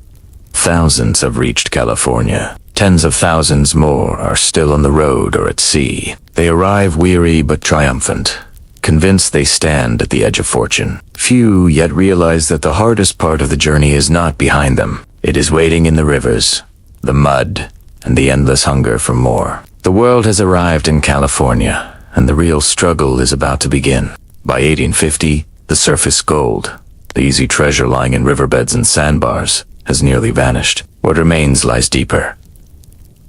thousands have reached California. Tens of thousands more are still on the road or at sea. They arrive weary but triumphant, convinced they stand at the edge of fortune. Few yet realize that the hardest part of the journey is not behind them. It is waiting in the rivers, the mud, and the endless hunger for more. The world has arrived in California, and the real struggle is about to begin. By 1850, the surface gold, the easy treasure lying in riverbeds and sandbars, has nearly vanished. What remains lies deeper,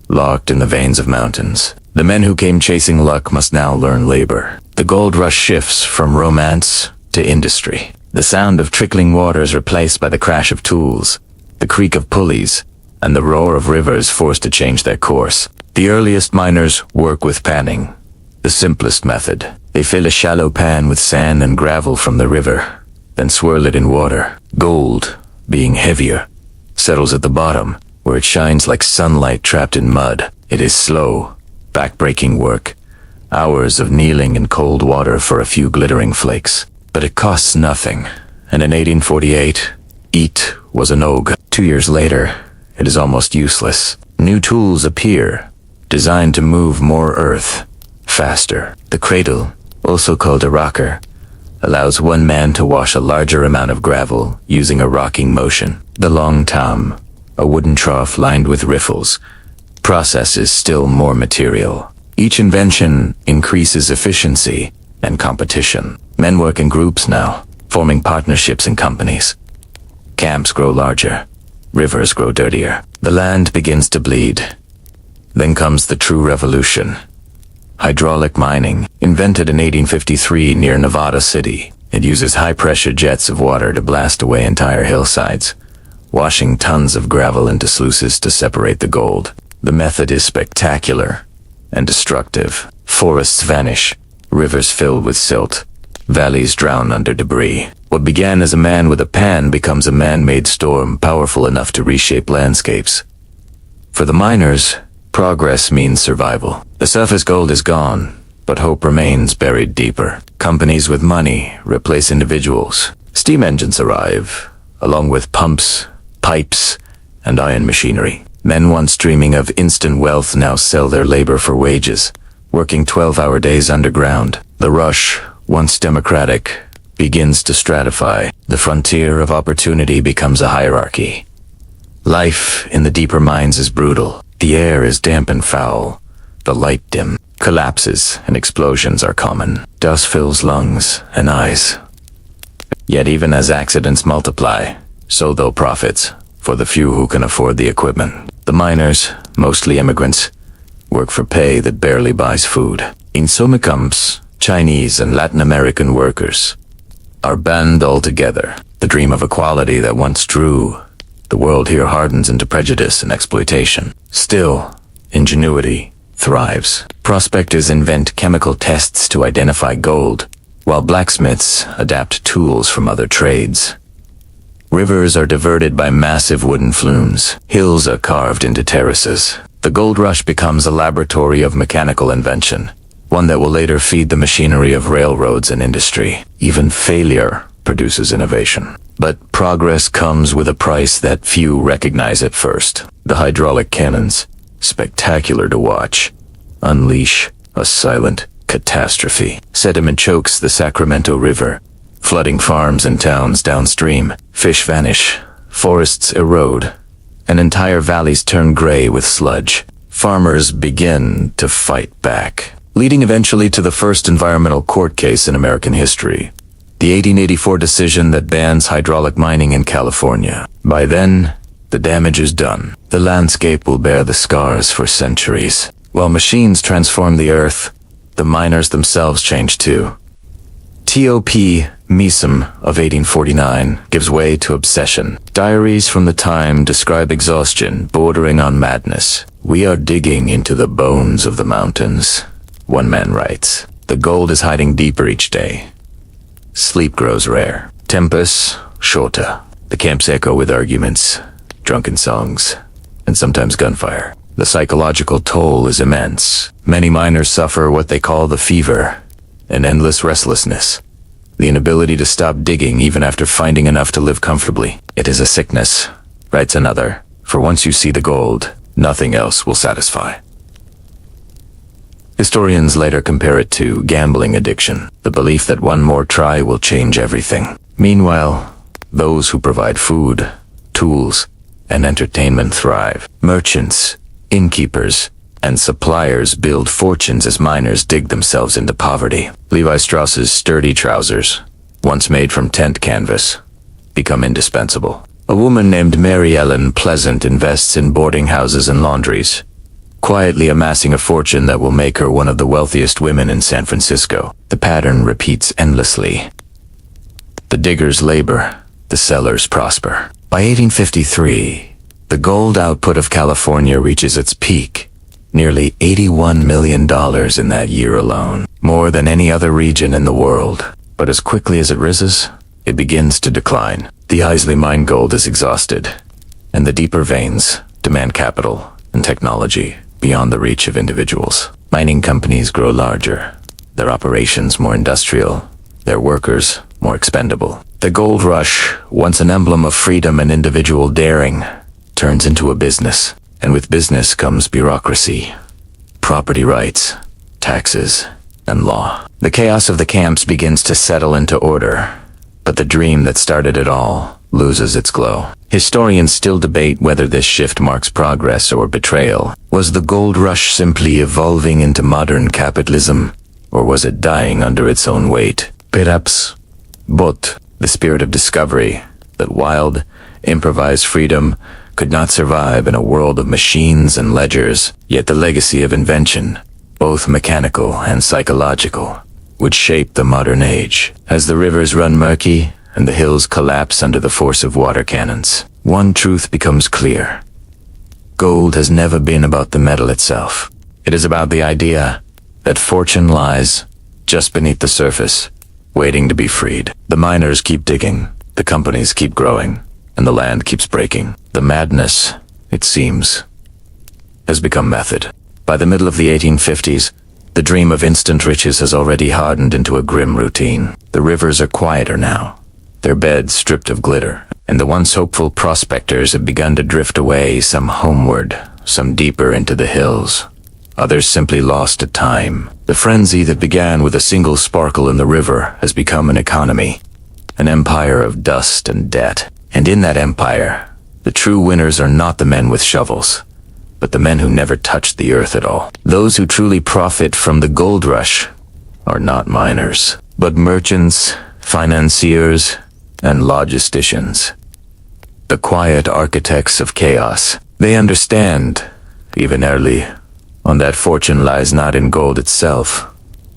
locked in the veins of mountains. The men who came chasing luck must now learn labor. The gold rush shifts from romance to industry. The sound of trickling water is replaced by the crash of tools, the creak of pulleys, and the roar of rivers forced to change their course. The earliest miners work with panning, the simplest method. They fill a shallow pan with sand and gravel from the river, then swirl it in water. Gold, being heavier, settles at the bottom, where it shines like sunlight trapped in mud. It is slow, back-breaking work, hours of kneeling in cold water for a few glittering flakes. But it costs nothing, and in 1848, EAT was an ogue. 2 years later, it is almost useless. New tools appear, designed to move more earth, faster. The cradle, also called a rocker, allows one man to wash a larger amount of gravel using a rocking motion. The long tom, a wooden trough lined with riffles, processes still more material. Each invention increases efficiency and competition. Men work in groups now, forming partnerships and companies. Camps grow larger, rivers grow dirtier. The land begins to bleed. Then comes the true revolution. Hydraulic mining, invented in 1853 near Nevada City. It uses high-pressure jets of water to blast away entire hillsides, washing tons of gravel into sluices to separate the gold. The method is spectacular and destructive. Forests vanish, rivers filled with silt, valleys drown under debris. What began as a man with a pan becomes a man-made storm powerful enough to reshape landscapes. For the miners, progress means survival. The surface gold is gone, but hope remains buried deeper. Companies with money replace individuals. Steam engines arrive, along with pumps, pipes, and iron machinery. Men once dreaming of instant wealth now sell their labor for wages, working 12-hour days underground. The rush, once democratic, begins to stratify. The frontier of opportunity becomes a hierarchy. Life in the deeper mines is brutal. The air is damp and foul. The light dim. Collapses and explosions are common. Dust fills lungs and eyes. Yet even as accidents multiply, so they'll profits, for the few who can afford the equipment. The miners, mostly immigrants, work for pay that barely buys food. In some camps, Chinese and Latin American workers are banned altogether. The dream of equality that once drew the world here hardens into prejudice and exploitation. Still, ingenuity thrives. Prospectors invent chemical tests to identify gold, while blacksmiths adapt tools from other trades. Rivers are diverted by massive wooden flumes. Hills are carved into terraces. The gold rush becomes a laboratory of mechanical invention, one that will later feed the machinery of railroads and industry. Even failure produces innovation. But progress comes with a price that few recognize at first. The hydraulic cannons, spectacular to watch, unleash a silent catastrophe. Sediment chokes the Sacramento River, flooding farms and towns downstream. Fish vanish, forests erode, and entire valleys turn gray with sludge. Farmers begin to fight back, leading eventually to the first environmental court case in American history, the 1884 decision that bans hydraulic mining in California. By then, the damage is done. The landscape will bear the scars for centuries. While machines transform the earth, the miners themselves change too. T.O.P. Meesom of 1849 gives way to obsession. Diaries from the time describe exhaustion bordering on madness. "We are digging into the bones of the mountains," one man writes. "The gold is hiding deeper each day. Sleep grows rare. Tempus shorter. The camps echo with arguments, drunken songs, and sometimes gunfire. The psychological toll is immense. Many miners suffer what they call the fever, an endless restlessness, the inability to stop digging even after finding enough to live comfortably. "It is a sickness," writes another, "for once you see the gold, nothing else will satisfy." Historians later compare it to gambling addiction, the belief that one more try will change everything. Meanwhile, those who provide food, tools, and entertainment thrive. Merchants, innkeepers, and suppliers build fortunes as miners dig themselves into poverty. Levi Strauss's sturdy trousers, once made from tent canvas, become indispensable. A woman named Mary Ellen Pleasant invests in boarding houses and laundries, quietly amassing a fortune that will make her one of the wealthiest women in San Francisco. The pattern repeats endlessly. The diggers labor, the sellers prosper. By 1853, the gold output of California reaches its peak, nearly $81 million in that year alone, more than any other region in the world. But as quickly as it rises, it begins to decline. The Isley mine gold is exhausted, and the deeper veins demand capital and technology beyond the reach of individuals. Mining companies grow larger, their operations more industrial, their workers more expendable. The gold rush, once an emblem of freedom and individual daring, turns into a business. And with business comes bureaucracy, property rights, taxes, and law. The chaos of the camps begins to settle into order, but the dream that started it all loses its glow. Historians still debate whether this shift marks progress or betrayal. Was the gold rush simply evolving into modern capitalism, or was it dying under its own weight? Perhaps both. The spirit of discovery, that wild, improvised freedom, could not survive in a world of machines and ledgers. Yet the legacy of invention, both mechanical and psychological, would shape the modern age. As the rivers run murky and the hills collapse under the force of water cannons, one truth becomes clear. Gold has never been about the metal itself. It is about the idea that fortune lies just beneath the surface, waiting to be freed. The miners keep digging, the companies keep growing, and the land keeps breaking. The madness, it seems, has become method. By the middle of the 1850s, the dream of instant riches has already hardened into a grim routine. The rivers are quieter now, their beds stripped of glitter, and the once hopeful prospectors have begun to drift away, some homeward, some deeper into the hills. Others simply lost to time. The frenzy that began with a single sparkle in the river has become an economy, an empire of dust and debt. And in that empire, the true winners are not the men with shovels, but the men who never touched the earth at all. Those who truly profit from the gold rush are not miners, but merchants, financiers, and logisticians. The quiet architects of chaos. They understand, even early, on that fortune lies not in gold itself,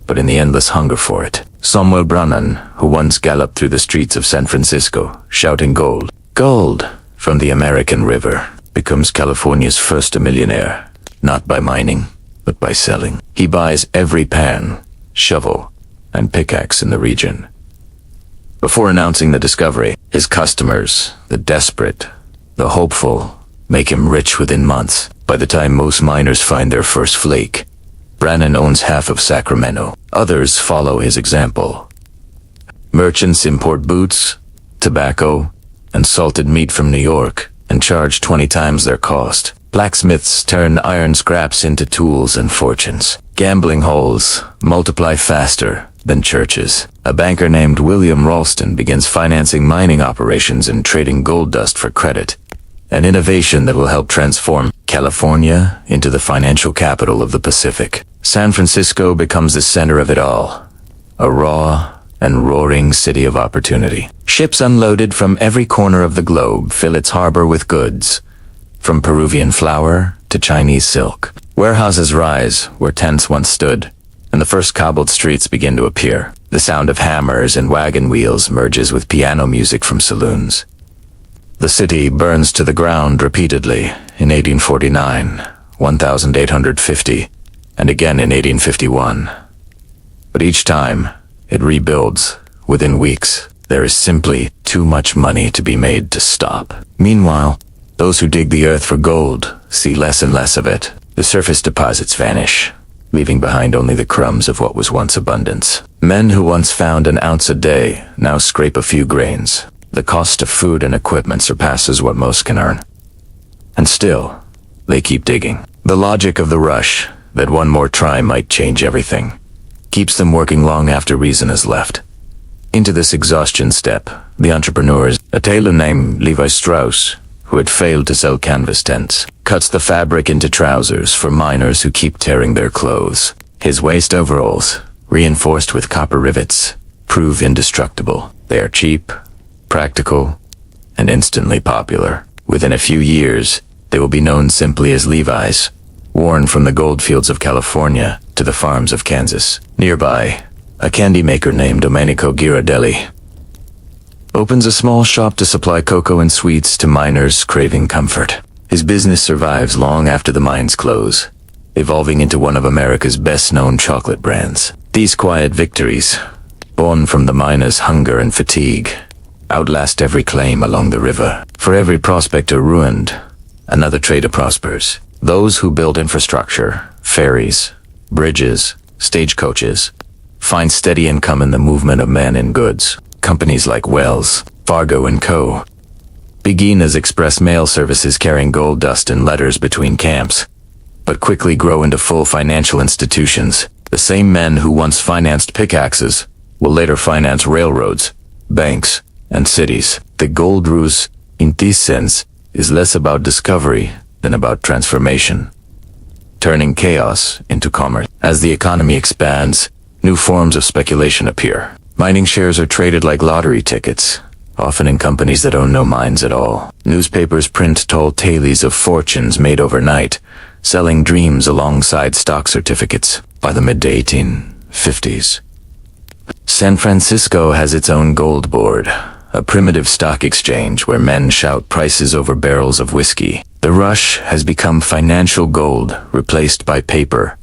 but in the endless hunger for it. Samuel Brannan, who once galloped through the streets of San Francisco, shouting gold, gold, from the American River, becomes California's first millionaire, not by mining, but by selling. He buys every pan, shovel, and pickaxe in the region. Before announcing the discovery, his customers, the desperate, the hopeful, make him rich within months. By the time most miners find their first flake, Brannan owns half of Sacramento. Others follow his example. Merchants import boots, tobacco, and salted meat from New York, and charge 20 times their cost. Blacksmiths turn iron scraps into tools and fortunes. Gambling halls multiply faster than churches. A banker named William Ralston begins financing mining operations and trading gold dust for credit, an innovation that will help transform California into the financial capital of the Pacific. San Francisco becomes the center of it all, a raw and roaring city of opportunity. Ships unloaded from every corner of the globe fill its harbor with goods, from Peruvian flour to Chinese silk. Warehouses rise where tents once stood, and the first cobbled streets begin to appear. The sound of hammers and wagon wheels merges with piano music from saloons. The city burns to the ground repeatedly in 1849, 1850, and again in 1851. But each time, it rebuilds within weeks. There is simply too much money to be made to stop. Meanwhile, those who dig the earth for gold see less and less of it. The surface deposits vanish, leaving behind only the crumbs of what was once abundance. Men who once found an ounce a day now scrape a few grains. The cost of food and equipment surpasses what most can earn. And still, they keep digging. The logic of the rush, that one more try might change everything, keeps them working long after reason has left. Into this exhaustion step, the entrepreneurs, a tailor named Levi Strauss, who had failed to sell canvas tents, cuts the fabric into trousers for miners who keep tearing their clothes. His waist overalls, reinforced with copper rivets, prove indestructible. They are cheap, practical, and instantly popular. Within a few years, they will be known simply as Levi's, worn from the goldfields of California to the farms of Kansas. Nearby, a candy maker named Domenico Ghirardelli opens a small shop to supply cocoa and sweets to miners craving comfort. His business survives long after the mines close, evolving into one of America's best-known chocolate brands. These quiet victories, born from the miners' hunger and fatigue, outlast every claim along the river. For every prospector ruined, another trader prospers. Those who build infrastructure, ferries, bridges, stagecoaches, find steady income in the movement of men and goods. Companies like Wells, Fargo & Co. begin as express mail services carrying gold dust and letters between camps, but quickly grow into full financial institutions. The same men who once financed pickaxes will later finance railroads, banks, and cities. The gold rush, in this sense, is less about discovery than about transformation, turning chaos into commerce. As the economy expands, new forms of speculation appear. Mining shares are traded like lottery tickets, often in companies that own no mines at all. Newspapers print tall tales of fortunes made overnight, selling dreams alongside stock certificates. By the mid-1850s, San Francisco has its own gold board, a primitive stock exchange where men shout prices over barrels of whiskey. The rush has become financial gold replaced by paper,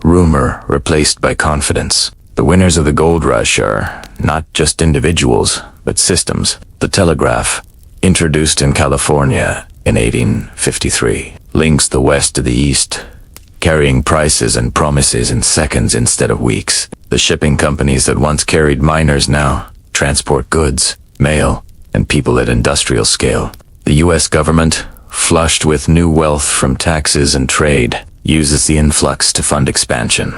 rumor replaced by confidence. The winners of the gold rush are not just individuals, but systems. The telegraph, introduced in California in 1853, links the West to the East, carrying prices and promises in seconds instead of weeks. The shipping companies that once carried miners now transport goods, mail, and people at industrial scale. The U.S. government, flushed with new wealth from taxes and trade, uses the influx to fund expansion,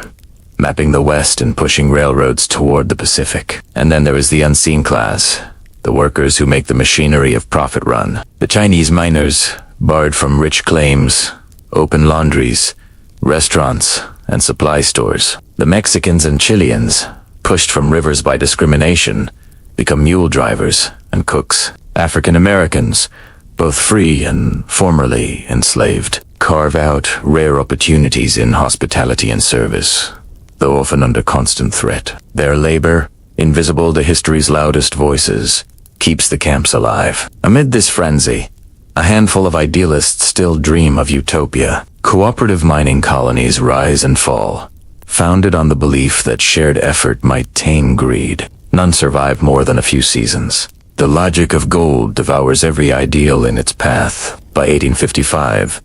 mapping the West and pushing railroads toward the Pacific. And then there is the unseen class, the workers who make the machinery of profit run. The Chinese miners, barred from rich claims, open laundries, restaurants, and supply stores. The Mexicans and Chileans, pushed from rivers by discrimination, become mule drivers and cooks. African Americans, both free and formerly enslaved, carve out rare opportunities in hospitality and service, though often under constant threat. Their labor, invisible to history's loudest voices, keeps the camps alive. Amid this frenzy, a handful of idealists still dream of utopia. Cooperative mining colonies rise and fall, founded on the belief that shared effort might tame greed. None survive more than a few seasons. The logic of gold devours every ideal in its path. By 1855,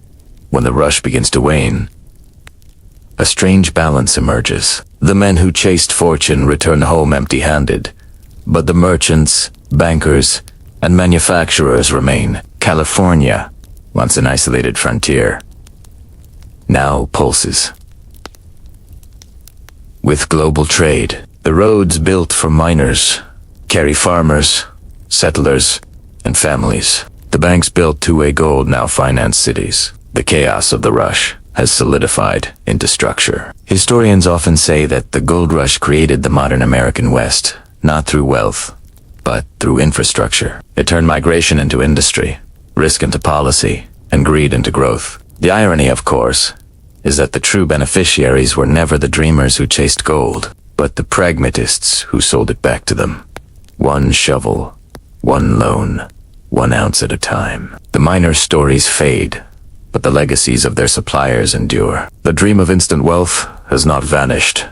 when the rush begins to wane, a strange balance emerges. The men who chased fortune return home empty-handed, but the merchants, bankers, and manufacturers remain. California, once an isolated frontier, now pulses. With global trade, the roads built for miners carry farmers, settlers, and families. The banks built two-way gold now finance cities. The chaos of the rush has solidified into structure. Historians often say that the gold rush created the modern American West, not through wealth, but through infrastructure. It turned migration into industry, risk into policy, and greed into growth. The irony, of course, is that the true beneficiaries were never the dreamers who chased gold, but the pragmatists who sold it back to them. One shovel, one loan, 1 ounce at a time. The miners' stories fade, but the legacies of their suppliers endure. The dream of instant wealth has not vanished.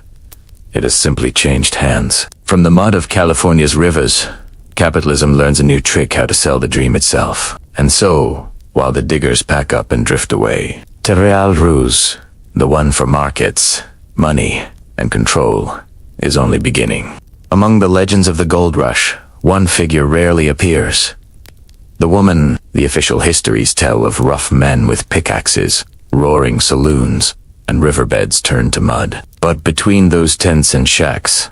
It has simply changed hands. From the mud of California's rivers, capitalism learns a new trick how to sell the dream itself. And so, while the diggers pack up and drift away, Terreal Ruse, the one for markets, money, and control, is only beginning. Among the legends of the gold rush, one figure rarely appears. The woman the official histories tell of rough men with pickaxes, roaring saloons, and riverbeds turned to mud. But between those tents and shacks,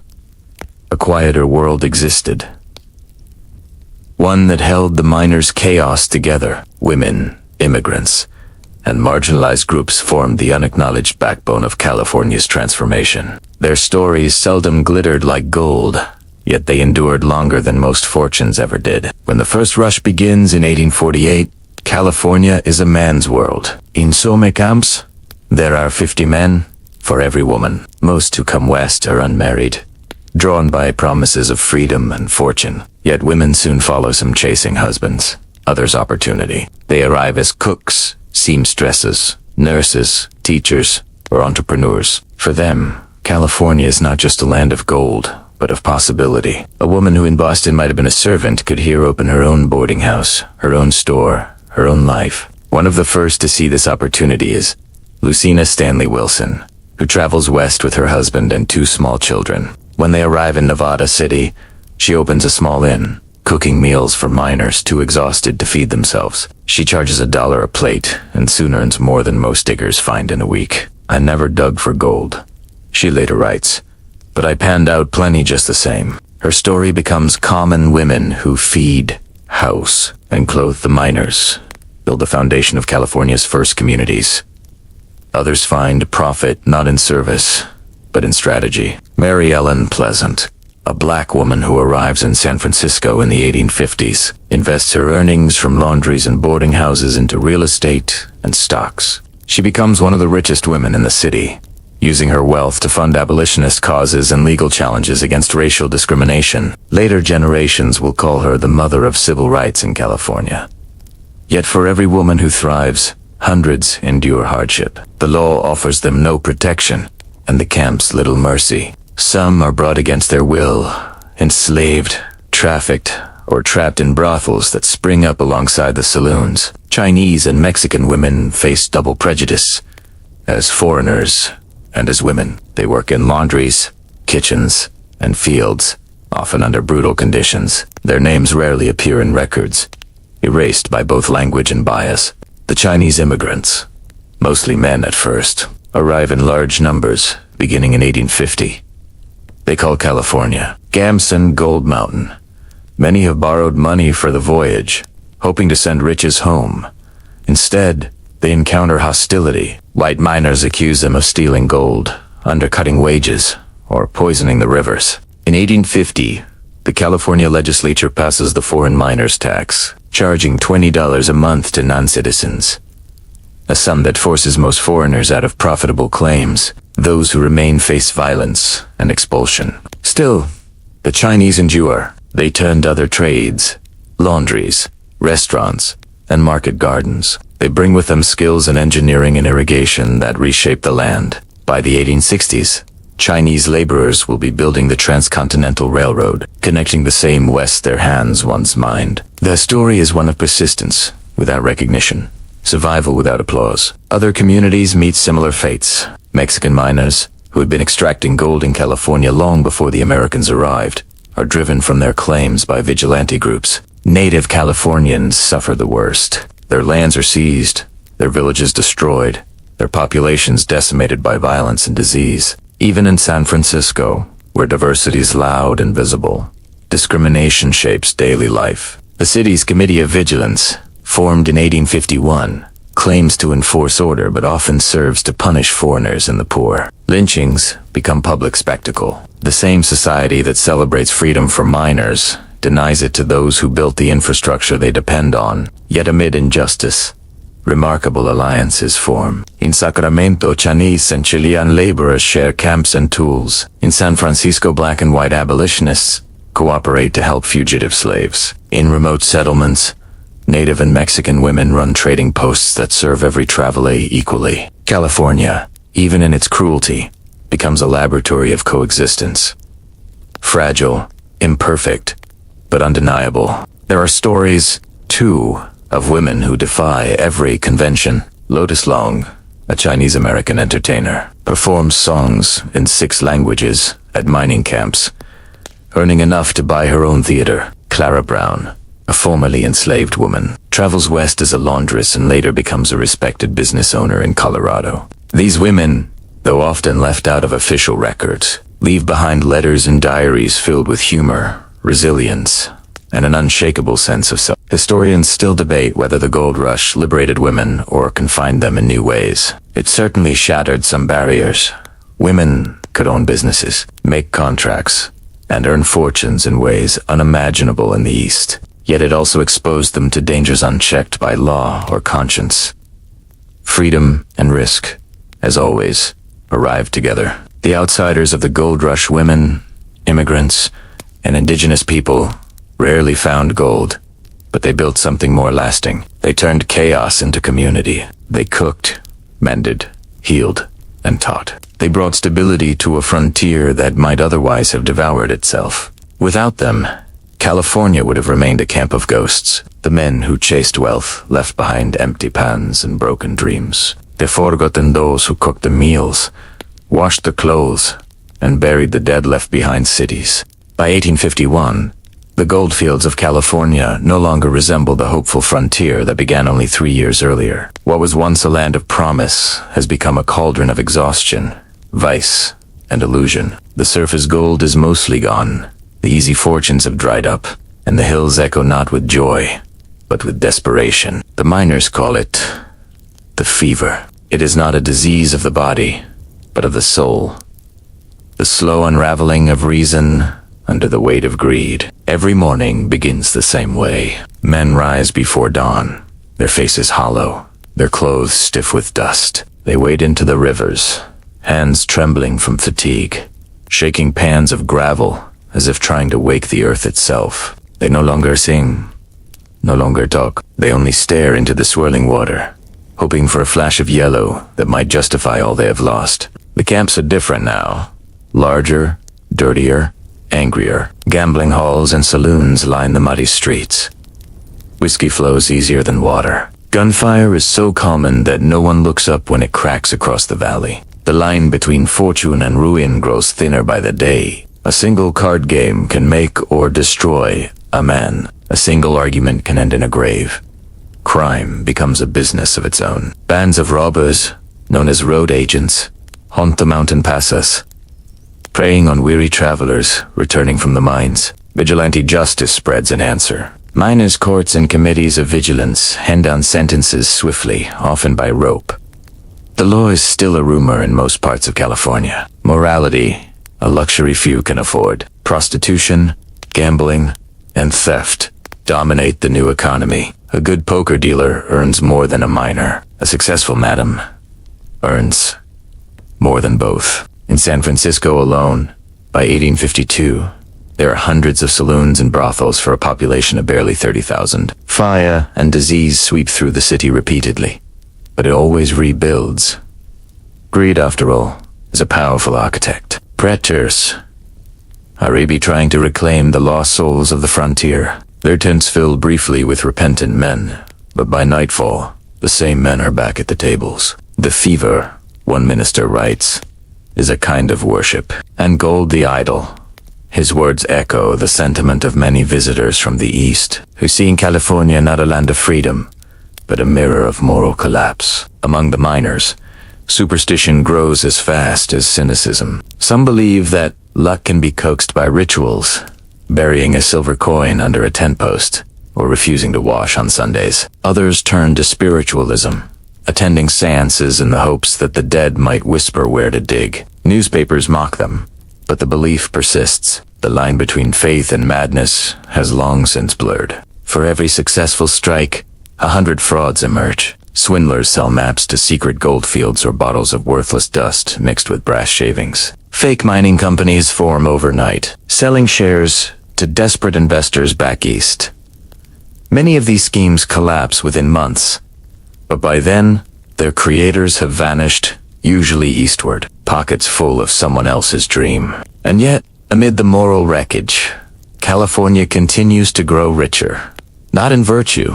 a quieter world existed. One that held the miners' chaos together. Women, immigrants, and marginalized groups formed the unacknowledged backbone of California's transformation. Their stories seldom glittered like gold, yet they endured longer than most fortunes ever did. When the first rush begins in 1848, California is a man's world. In some camps, there are 50 men for every woman. Most who come west are unmarried, drawn by promises of freedom and fortune. Yet women soon follow some chasing husbands, others opportunity. They arrive as cooks, seamstresses, nurses, teachers, or entrepreneurs. For them, California is not just a land of gold, but of possibility. A woman who in Boston might have been a servant could here open her own boarding house, her own store, her own life. One of the first to see this opportunity is Lucina Stanley Wilson, who travels west with her husband and 2 small children. When they arrive in Nevada City, she opens a small inn, cooking meals for miners too exhausted to feed themselves. She charges $1 a plate and soon earns more than most diggers find in a week. I never dug for gold, she later writes, but I panned out plenty just the same. Her story becomes common women who feed, house, and clothe the miners, build the foundation of California's first communities. Others find profit not in service, but in strategy. Mary Ellen Pleasant, a black woman who arrives in San Francisco in the 1850s, invests her earnings from laundries and boarding houses into real estate and stocks. She becomes one of the richest women in the city, using her wealth to fund abolitionist causes and legal challenges against racial discrimination. Later generations will call her the mother of civil rights in California. Yet for every woman who thrives, hundreds endure hardship. The law offers them no protection, and the camps little mercy. Some are brought against their will, enslaved, trafficked, or trapped in brothels that spring up alongside the saloons. Chinese and Mexican women face double prejudice. As foreigners and as women, they work in laundries, kitchens, and fields, often under brutal conditions. Their names rarely appear in records, erased by both language and bias. The Chinese immigrants, mostly men at first, arrive in large numbers, beginning in 1850. They call California Gamson Gold Mountain. Many have borrowed money for the voyage, hoping to send riches home. Instead, they encounter hostility. White miners accuse them of stealing gold, undercutting wages, or poisoning the rivers. In 1850, the California legislature passes the foreign miners tax, charging $20 a month to non-citizens, a sum that forces most foreigners out of profitable claims. Those who remain face violence and expulsion. Still, the Chinese endure. They turn to other trades, laundries, restaurants, and market gardens. They bring with them skills in engineering and irrigation that reshape the land. By the 1860s, Chinese laborers will be building the Transcontinental Railroad, connecting the same West their hands once mined. Their story is one of persistence without recognition, survival without applause. Other communities meet similar fates. Mexican miners, who had been extracting gold in California long before the Americans arrived, are driven from their claims by vigilante groups. Native Californians suffer the worst. Their lands are seized, their villages destroyed, their populations decimated by violence and disease. Even in San Francisco, where diversity is loud and visible, discrimination shapes daily life. The city's Committee of Vigilance, formed in 1851, claims to enforce order but often serves to punish foreigners and the poor. Lynchings become public spectacle. The same society that celebrates freedom for minors denies it to those who built the infrastructure they depend on. Yet amid injustice, remarkable alliances form. In Sacramento, Chinese and Chilean laborers share camps and tools. In San Francisco, black and white abolitionists cooperate to help fugitive slaves. In remote settlements, Native and Mexican women run trading posts that serve every traveler equally. California, even in its cruelty, becomes a laboratory of coexistence. Fragile, imperfect, but undeniable. There are stories, too, of women who defy every convention. Lotus Long, a Chinese-American entertainer, performs songs in 6 languages at mining camps, earning enough to buy her own theater. Clara Brown, a formerly enslaved woman, travels west as a laundress and later becomes a respected business owner in Colorado. These women, though often left out of official records, leave behind letters and diaries filled with humor, resilience, and an unshakable sense of self. Historians still debate whether the gold rush liberated women or confined them in new ways. It certainly shattered some barriers. Women could own businesses, make contracts, and earn fortunes in ways unimaginable in the East. Yet it also exposed them to dangers unchecked by law or conscience. Freedom and risk, as always, arrived together. The outsiders of the gold rush, women, immigrants, and indigenous people, rarely found gold, but they built something more lasting. They turned chaos into community. They cooked, mended, healed, and taught. They brought stability to a frontier that might otherwise have devoured itself. Without them, California would have remained a camp of ghosts. The men who chased wealth left behind empty pans and broken dreams. They forgotten those who cooked the meals, washed the clothes, and buried the dead left behind cities. By 1851, the goldfields of California no longer resemble the hopeful frontier that began only 3 years earlier. What was once a land of promise has become a cauldron of exhaustion, vice, and illusion. The surface gold is mostly gone. The easy fortunes have dried up, and the hills echo not with joy, but with desperation. The miners call it the fever. It is not a disease of the body, but of the soul. The slow unraveling of reason under the weight of greed. Every morning begins the same way. Men rise before dawn, their faces hollow, their clothes stiff with dust. They wade into the rivers, hands trembling from fatigue, shaking pans of gravel as if trying to wake the earth itself. They no longer sing, no longer talk. They only stare into the swirling water, hoping for a flash of yellow that might justify all they have lost. The camps are different now. Larger, dirtier, angrier. Gambling halls and saloons line the muddy streets. Whiskey flows easier than water. Gunfire is so common that no one looks up when it cracks across the valley. The line between fortune and ruin grows thinner by the day. A single card game can make or destroy a man. A single argument can end in a grave. Crime becomes a business of its own. Bands of robbers, known as road agents, haunt the mountain passes, preying on weary travelers returning from the mines. Vigilante justice spreads an answer. Miners' courts and committees of vigilance hand down sentences swiftly, often by rope. The law is still a rumor in most parts of California. Morality, a luxury few can afford. Prostitution, gambling, and theft dominate the new economy. A good poker dealer earns more than a miner. A successful madam earns more than both. In San Francisco alone, by 1852, there are hundreds of saloons and brothels for a population of barely 30,000. Fire and disease sweep through the city repeatedly, but it always rebuilds. Greed, after all, is a powerful architect. Predators are trying to reclaim the lost souls of the frontier. Their tents fill briefly with repentant men, but by nightfall, the same men are back at the tables. The fever, one minister writes, is a kind of worship, and gold the idol, His words echo the sentiment of many visitors from the East, who see in California not a land of freedom, but a mirror of moral collapse. Among the miners, superstition grows as fast as cynicism. Some believe that luck can be coaxed by rituals, burying a silver coin under a tent post, or refusing to wash on Sundays. Others turn to spiritualism, attending seances in the hopes that the dead might whisper where to dig. Newspapers mock them, but the belief persists. The line between faith and madness has long since blurred. For every successful strike, 100 frauds emerge. Swindlers sell maps to secret gold fields or bottles of worthless dust mixed with brass shavings. Fake mining companies form overnight, selling shares to desperate investors back east. Many of these schemes collapse within months, but by then, their creators have vanished, usually eastward, pockets full of someone else's dream. And yet, amid the moral wreckage, California continues to grow richer. Not in virtue,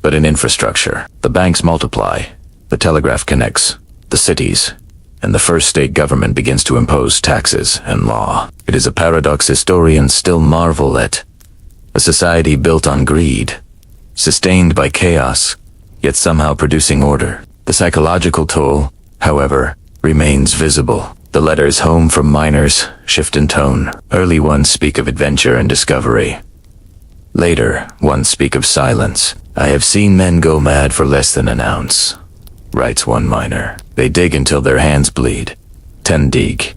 but in infrastructure. The banks multiply, the telegraph connects, the cities, and the first state government begins to impose taxes and law. It is a paradox historians still marvel at. A society built on greed, sustained by chaos, yet somehow producing order. The psychological toll, however, remains visible. The letters home from miners shift in tone. Early ones speak of adventure and discovery. Later, ones speak of silence. "I have seen men go mad for less than an ounce," writes one miner. "They dig until their hands bleed. 10 dig.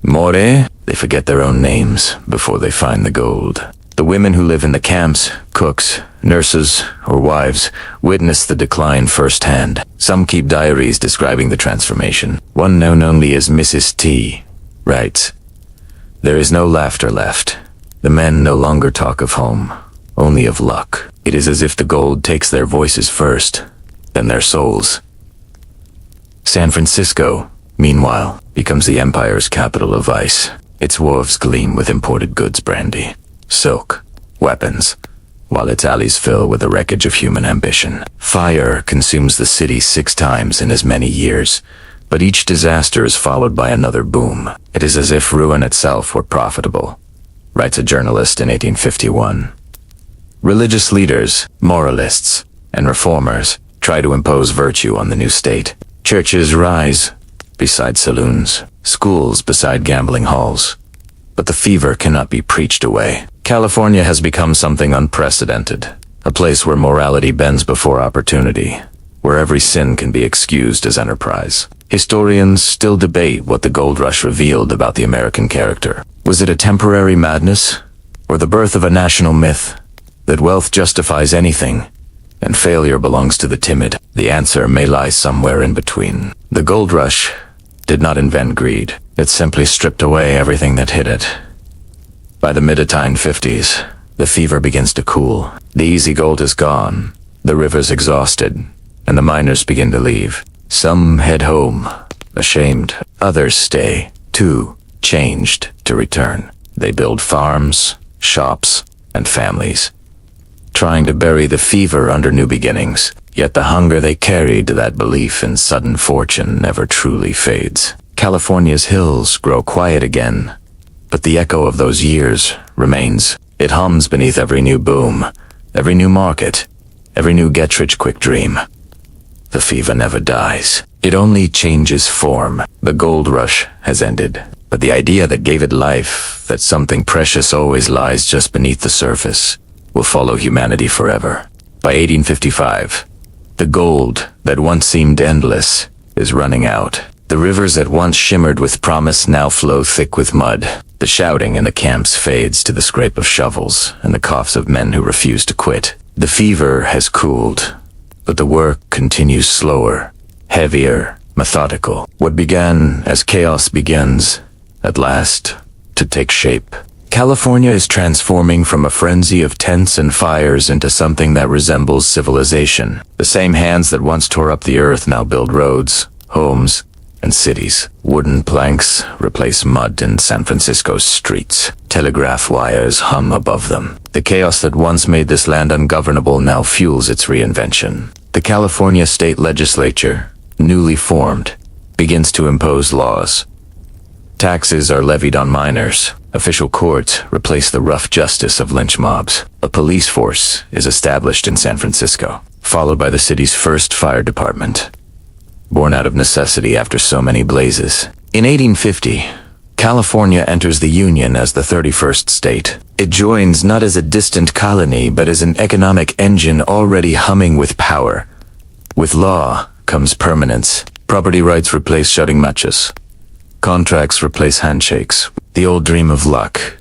More, they forget their own names before they find the gold." The women who live in the camps, cooks, nurses, or wives, witness the decline firsthand. Some keep diaries describing the transformation. One known only as Mrs. T writes, "There is no laughter left. The men no longer talk of home, only of luck. It is as if the gold takes their voices first, then their souls." San Francisco, meanwhile, becomes the empire's capital of vice. Its wharves gleam with imported goods, brandy, silk, weapons, while its alleys fill with the wreckage of human ambition. Fire consumes the city 6 times in as many years, but each disaster is followed by another boom. It is as if ruin itself were profitable, writes a journalist in 1851. Religious leaders, moralists, and reformers try to impose virtue on the new state. Churches rise beside saloons, schools beside gambling halls. But the fever cannot be preached away. California has become something unprecedented, a place where morality bends before opportunity, where every sin can be excused as enterprise. Historians still debate what the gold rush revealed about the American character. Was it a temporary madness, or the birth of a national myth, that wealth justifies anything, and failure belongs to the timid? The answer may lie somewhere in between. The gold rush did not invent greed. It simply stripped away everything that hid it. By the mid-1950s, the fever begins to cool. The easy gold is gone, the river's exhausted, and the miners begin to leave. Some head home, ashamed. Others stay, too changed to return. They build farms, shops, and families, trying to bury the fever under new beginnings. Yet the hunger they carried to that belief in sudden fortune never truly fades. California's hills grow quiet again, but the echo of those years remains. It hums beneath every new boom, every new market, every new get-rich-quick dream. The fever never dies. It only changes form. The gold rush has ended, but the idea that gave it life, that something precious always lies just beneath the surface, will follow humanity forever. By 1855, the gold that once seemed endless is running out. The rivers that once shimmered with promise now flow thick with mud. The shouting in the camps fades to the scrape of shovels and the coughs of men who refuse to quit. The fever has cooled, but the work continues slower, heavier, methodical. What began as chaos begins, at last, to take shape. California is transforming from a frenzy of tents and fires into something that resembles civilization. The same hands that once tore up the earth now build roads, homes, and cities. Wooden planks replace mud in San Francisco's streets. Telegraph wires hum above them. The chaos that once made this land ungovernable now fuels its reinvention. The California state legislature, newly formed, begins to impose laws. Taxes are levied on miners. Official courts replace the rough justice of lynch mobs. A police force is established in San Francisco, followed by the city's first fire department, born out of necessity after so many blazes. In 1850, California enters the Union as the 31st state. It joins not as a distant colony, but as an economic engine already humming with power. With law comes permanence. Property rights replace shutting matches. Contracts replace handshakes. The old dream of luck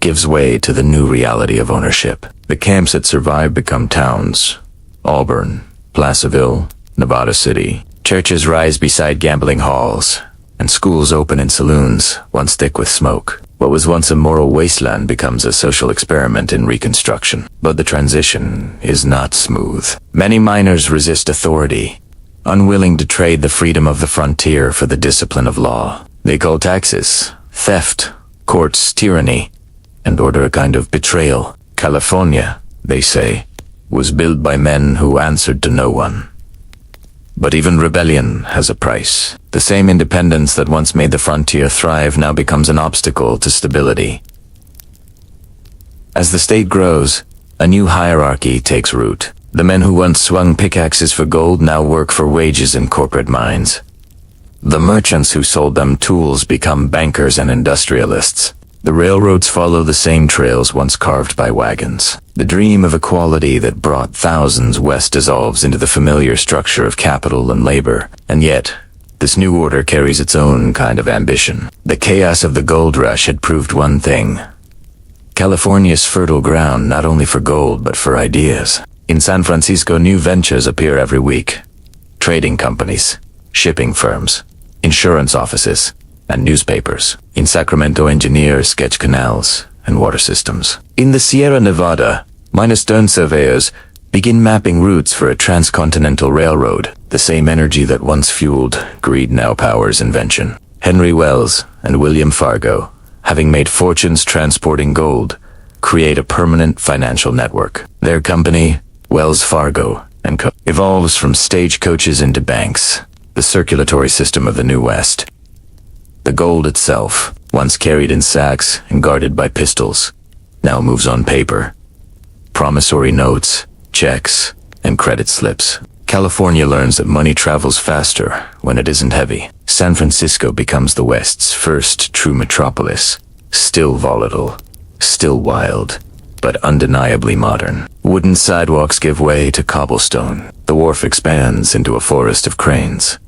gives way to the new reality of ownership. The camps that survive become towns. Auburn, Placerville, Nevada City. Churches rise beside gambling halls, and schools open in saloons, once thick with smoke. What was once a moral wasteland becomes a social experiment in reconstruction. But the transition is not smooth. Many miners resist authority, unwilling to trade the freedom of the frontier for the discipline of law. They call taxes theft, courts tyranny, and order a kind of betrayal. California, they say, was built by men who answered to no one. But even rebellion has a price. The same independence that once made the frontier thrive now becomes an obstacle to stability. As the state grows, a new hierarchy takes root. The men who once swung pickaxes for gold now work for wages in corporate mines. The merchants who sold them tools become bankers and industrialists. The railroads follow the same trails once carved by wagons. The dream of equality that brought thousands west dissolves into the familiar structure of capital and labor. And yet, this new order carries its own kind of ambition. The chaos of the gold rush had proved one thing: California's fertile ground not only for gold but for ideas. In San Francisco, new ventures appear every week. Trading companies, shipping firms, insurance offices, and newspapers. In Sacramento, engineers sketch canals and water systems. In the Sierra Nevada, minor stone surveyors begin mapping routes for a transcontinental railroad. The same energy that once fueled greed now powers invention. Henry Wells and William Fargo, having made fortunes transporting gold, create a permanent financial network. Their company, Wells Fargo & Co., evolves from stagecoaches into banks, the circulatory system of the New West. The gold itself, once carried in sacks and guarded by pistols, now moves on paper. Promissory notes, checks, and credit slips. California learns that money travels faster when it isn't heavy. San Francisco becomes the West's first true metropolis, still volatile, still wild, but undeniably modern. Wooden sidewalks give way to cobblestone. The wharf expands into a forest of cranes.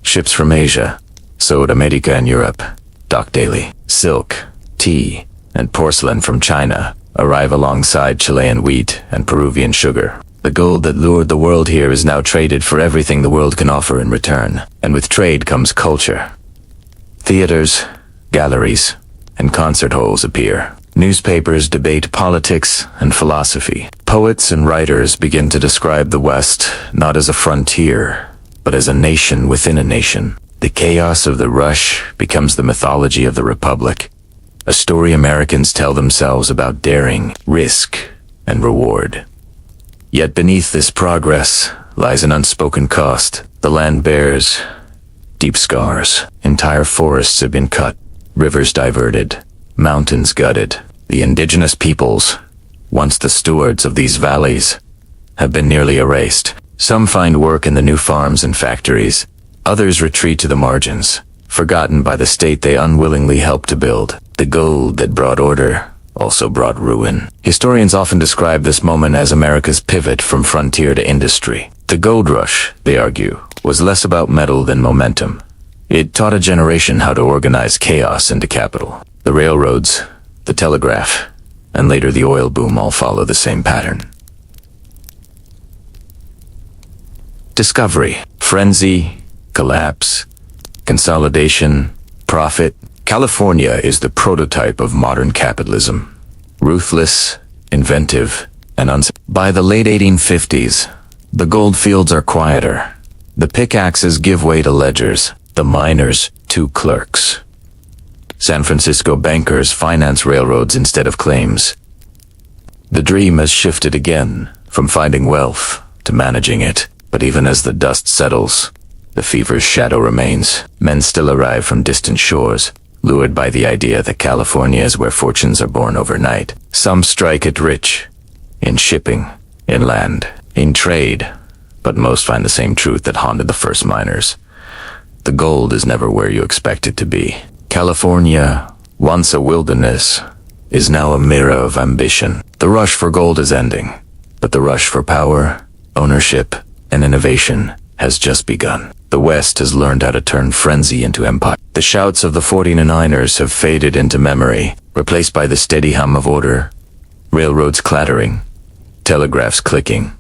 Ships from Asia, South America and Europe, dock daily. Silk, tea, and porcelain from China arrive alongside Chilean wheat and Peruvian sugar. The gold that lured the world here is now traded for everything the world can offer in return. And with trade comes culture. Theaters, galleries, and concert halls appear. Newspapers debate politics and philosophy. Poets and writers begin to describe the West not as a frontier, but as a nation within a nation. The chaos of the rush becomes the mythology of the Republic, a story Americans tell themselves about daring, risk, and reward. Yet beneath this progress lies an unspoken cost. The land bears deep scars. Entire forests have been cut, rivers diverted, mountains gutted. The indigenous peoples, once the stewards of these valleys, have been nearly erased. Some find work in the new farms and factories. Others retreat to the margins, forgotten by the state they unwillingly helped to build. The gold that brought order also brought ruin. Historians often describe this moment as America's pivot from frontier to industry. The gold rush, they argue, was less about metal than momentum. It taught a generation how to organize chaos into capital. The railroads, the telegraph, and later the oil boom all follow the same pattern. Discovery, frenzy, collapse, consolidation, profit. California is the prototype of modern capitalism. Ruthless, inventive, and By the late 1850s, the gold fields are quieter. The pickaxes give way to ledgers, the miners to clerks. San Francisco bankers finance railroads instead of claims. The dream has shifted again, from finding wealth to managing it. But even as the dust settles, the fever's shadow remains. Men still arrive from distant shores, lured by the idea that California is where fortunes are born overnight. Some strike it rich, in shipping, in land, in trade, but most find the same truth that haunted the first miners. The gold is never where you expect it to be. California, once a wilderness, is now a mirror of ambition. The rush for gold is ending, but the rush for power, ownership, and innovation has just begun. The West has learned how to turn frenzy into empire. The shouts of the 49ers have faded into memory, replaced by the steady hum of order, railroads clattering, telegraphs clicking,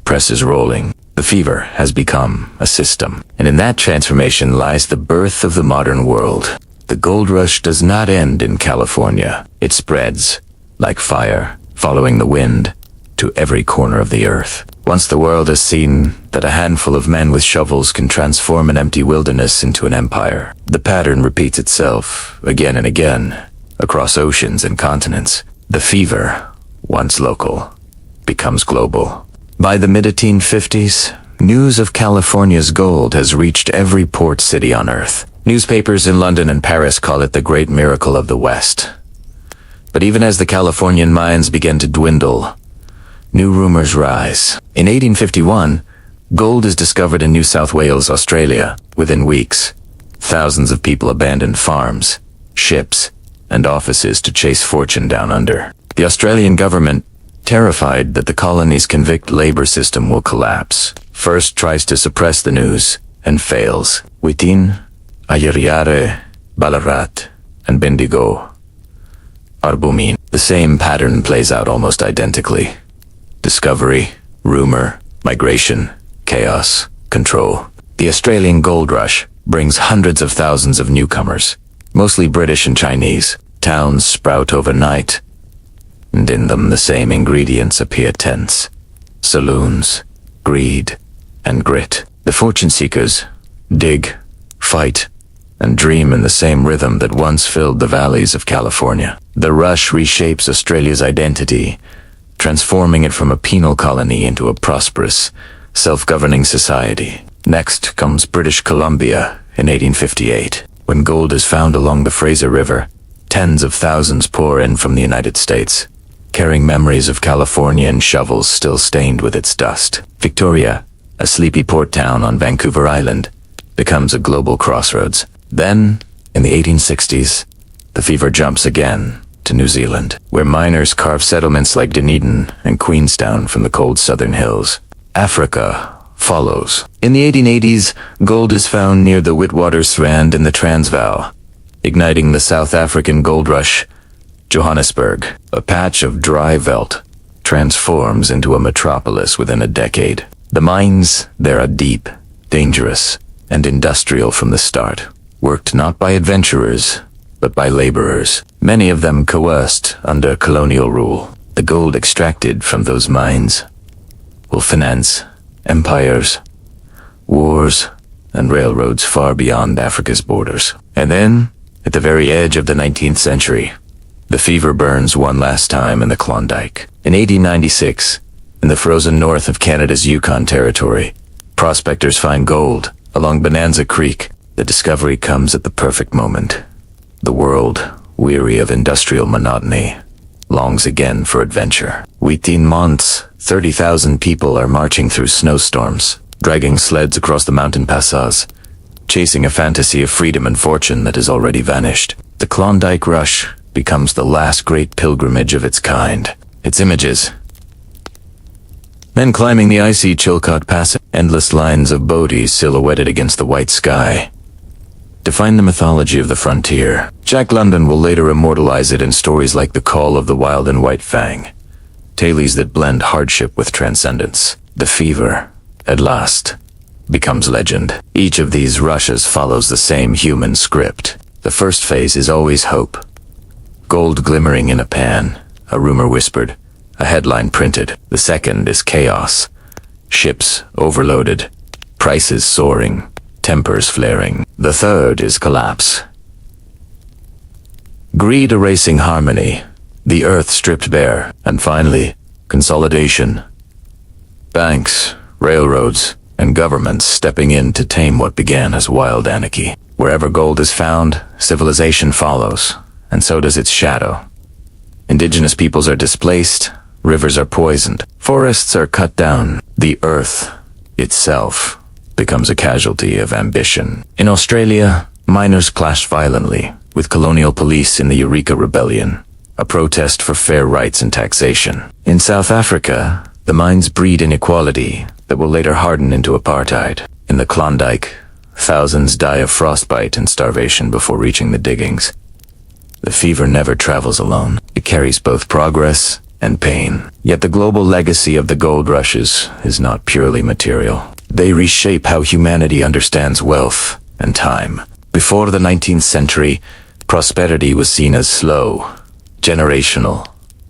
presses rolling. The fever has become a system, and in that transformation lies the birth of the modern world. The gold rush does not end in California. It spreads, like fire, following the wind, to every corner of the earth. Once the world has seen that a handful of men with shovels can transform an empty wilderness into an empire, the pattern repeats itself again and again, across oceans and continents. The fever, once local, becomes global. By the mid-1850s, news of California's gold has reached every port city on Earth. Newspapers in London and Paris call it the great miracle of the West. But even as the Californian mines begin to dwindle, new rumors rise. In 1851, gold is discovered in New South Wales, Australia. Within weeks, thousands of people abandoned farms, ships, and offices to chase fortune down under. The Australian government, terrified that the colony's convict labor system will collapse, first tries to suppress the news and fails. Within Ayariare, Ballarat, and Bendigo are booming. The same pattern plays out almost identically. Discovery, rumor, migration, chaos, control. The Australian gold rush brings hundreds of thousands of newcomers, mostly British and Chinese. Towns sprout overnight, and in them the same ingredients appear: tents, saloons, greed, and grit. The fortune seekers dig, fight, and dream in the same rhythm that once filled the valleys of California. The rush reshapes Australia's identity, transforming it from a penal colony into a prosperous, self-governing society. Next comes British Columbia in 1858. When gold is found along the Fraser River, tens of thousands pour in from the United States, carrying memories of California in shovels still stained with its dust. Victoria, a sleepy port town on Vancouver Island, becomes a global crossroads. Then, in the 1860s, the fever jumps again to New Zealand, where miners carve settlements like Dunedin and Queenstown from the cold southern hills. Africa follows. In the 1880s, gold is found near the Witwatersrand in the Transvaal, igniting the South African gold rush. Johannesburg, a patch of dry veldt, transforms into a metropolis within a decade. The mines there are deep, dangerous, and industrial from the start, worked not by adventurers, but by laborers, many of them coerced under colonial rule. The gold extracted from those mines will finance empires, wars, and railroads far beyond Africa's borders. And then, at the very edge of the 19th century, the fever burns one last time in the Klondike. In 1896, in the frozen north of Canada's Yukon Territory, prospectors find gold along Bonanza Creek. The discovery comes at the perfect moment. The world, weary of industrial monotony, longs again for adventure. Within months, 30,000 people are marching through snowstorms, dragging sleds across the mountain passes, chasing a fantasy of freedom and fortune that has already vanished. The Klondike Rush becomes the last great pilgrimage of its kind. Its images: men climbing the icy Chilcot Pass, endless lines of boaties silhouetted against the white sky, define the mythology of the frontier. Jack London will later immortalize it in stories like The Call of the Wild and White Fang, tales that blend hardship with transcendence. The fever, at last, becomes legend. Each of these rushes follows the same human script. The first phase is always hope. Gold glimmering in a pan, a rumor whispered, a headline printed. The second is chaos. Ships overloaded, prices soaring, tempers flaring. The third is collapse. Greed erasing harmony, the earth stripped bare, and finally, consolidation. Banks, railroads, and governments stepping in to tame what began as wild anarchy. Wherever gold is found, civilization follows, and so does its shadow. Indigenous peoples are displaced, rivers are poisoned, forests are cut down. The earth itself becomes a casualty of ambition. In Australia, miners clashed violently with colonial police in the Eureka Rebellion, a protest for fair rights and taxation. In South Africa, the mines breed inequality that will later harden into apartheid. In the Klondike, thousands die of frostbite and starvation before reaching the diggings. The fever never travels alone. It carries both progress and pain. Yet the global legacy of the gold rushes is not purely material. They reshape how humanity understands wealth and time. Before the 19th century, prosperity was seen as slow, generational,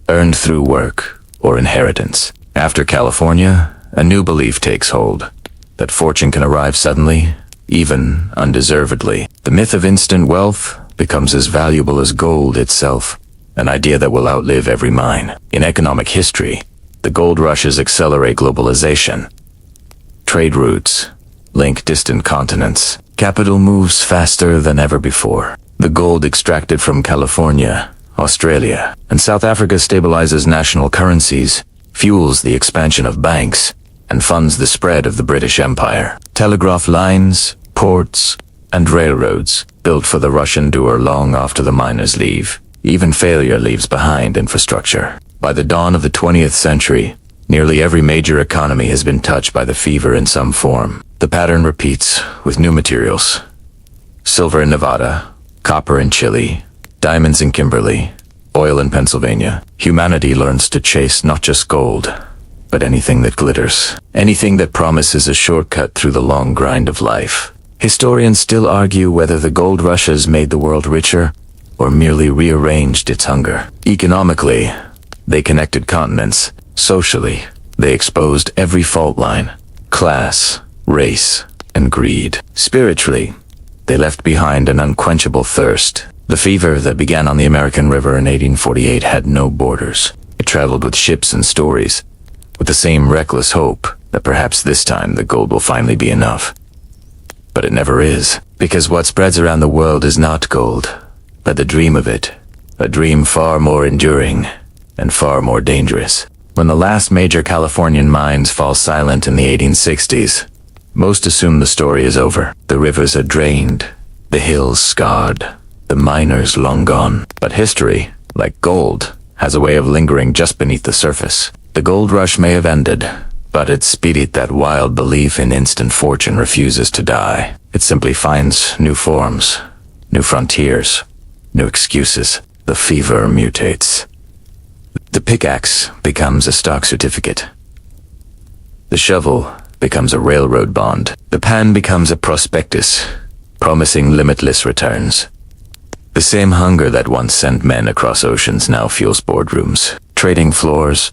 earned through work or inheritance. After California, a new belief takes hold, that fortune can arrive suddenly, even undeservedly. The myth of instant wealth becomes as valuable as gold itself, an idea that will outlive every mine. In economic history, the gold rushes accelerate globalization. Trade routes link distant continents. Capital moves faster than ever before. The gold extracted from California, Australia, and South Africa stabilizes national currencies, fuels the expansion of banks, and funds the spread of the British Empire. Telegraph lines, ports, and railroads built for the rush endure long after the miners leave. Even failure leaves behind infrastructure. By the dawn of the 20th century, nearly every major economy has been touched by the fever in some form. The pattern repeats with new materials. Silver in Nevada, copper in Chile, diamonds in Kimberley, oil in Pennsylvania. Humanity learns to chase not just gold, but anything that glitters. Anything that promises a shortcut through the long grind of life. Historians still argue whether the gold rushes made the world richer or merely rearranged its hunger. Economically, they connected continents. Socially, they exposed every fault line, class, race, and greed. Spiritually, they left behind an unquenchable thirst. The fever that began on the American River in 1848 had no borders. It traveled with ships and stories, with the same reckless hope that perhaps this time the gold will finally be enough. But it never is, because what spreads around the world is not gold, but the dream of it, a dream far more enduring and far more dangerous. When the last major Californian mines fall silent in the 1860s, most assume the story is over. The rivers are drained, the hills scarred, the miners long gone. But history, like gold, has a way of lingering just beneath the surface. The gold rush may have ended, but its spirit, that wild belief in instant fortune, refuses to die. It simply finds new forms, new frontiers, new excuses. The fever mutates. The pickaxe becomes a stock certificate. The shovel becomes a railroad bond. The pan becomes a prospectus, promising limitless returns. The same hunger that once sent men across oceans now fuels boardrooms, trading floors,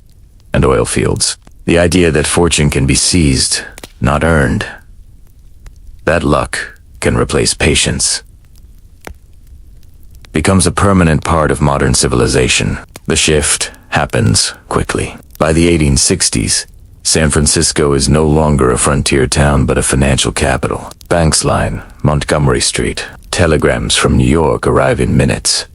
and oil fields. The idea that fortune can be seized, not earned. That luck can replace patience. Becomes a permanent part of modern civilization. The shift happens quickly. By the 1860s, San Francisco is no longer a frontier town but a financial capital. Banks line Montgomery Street. Telegrams from New York arrive in minutes.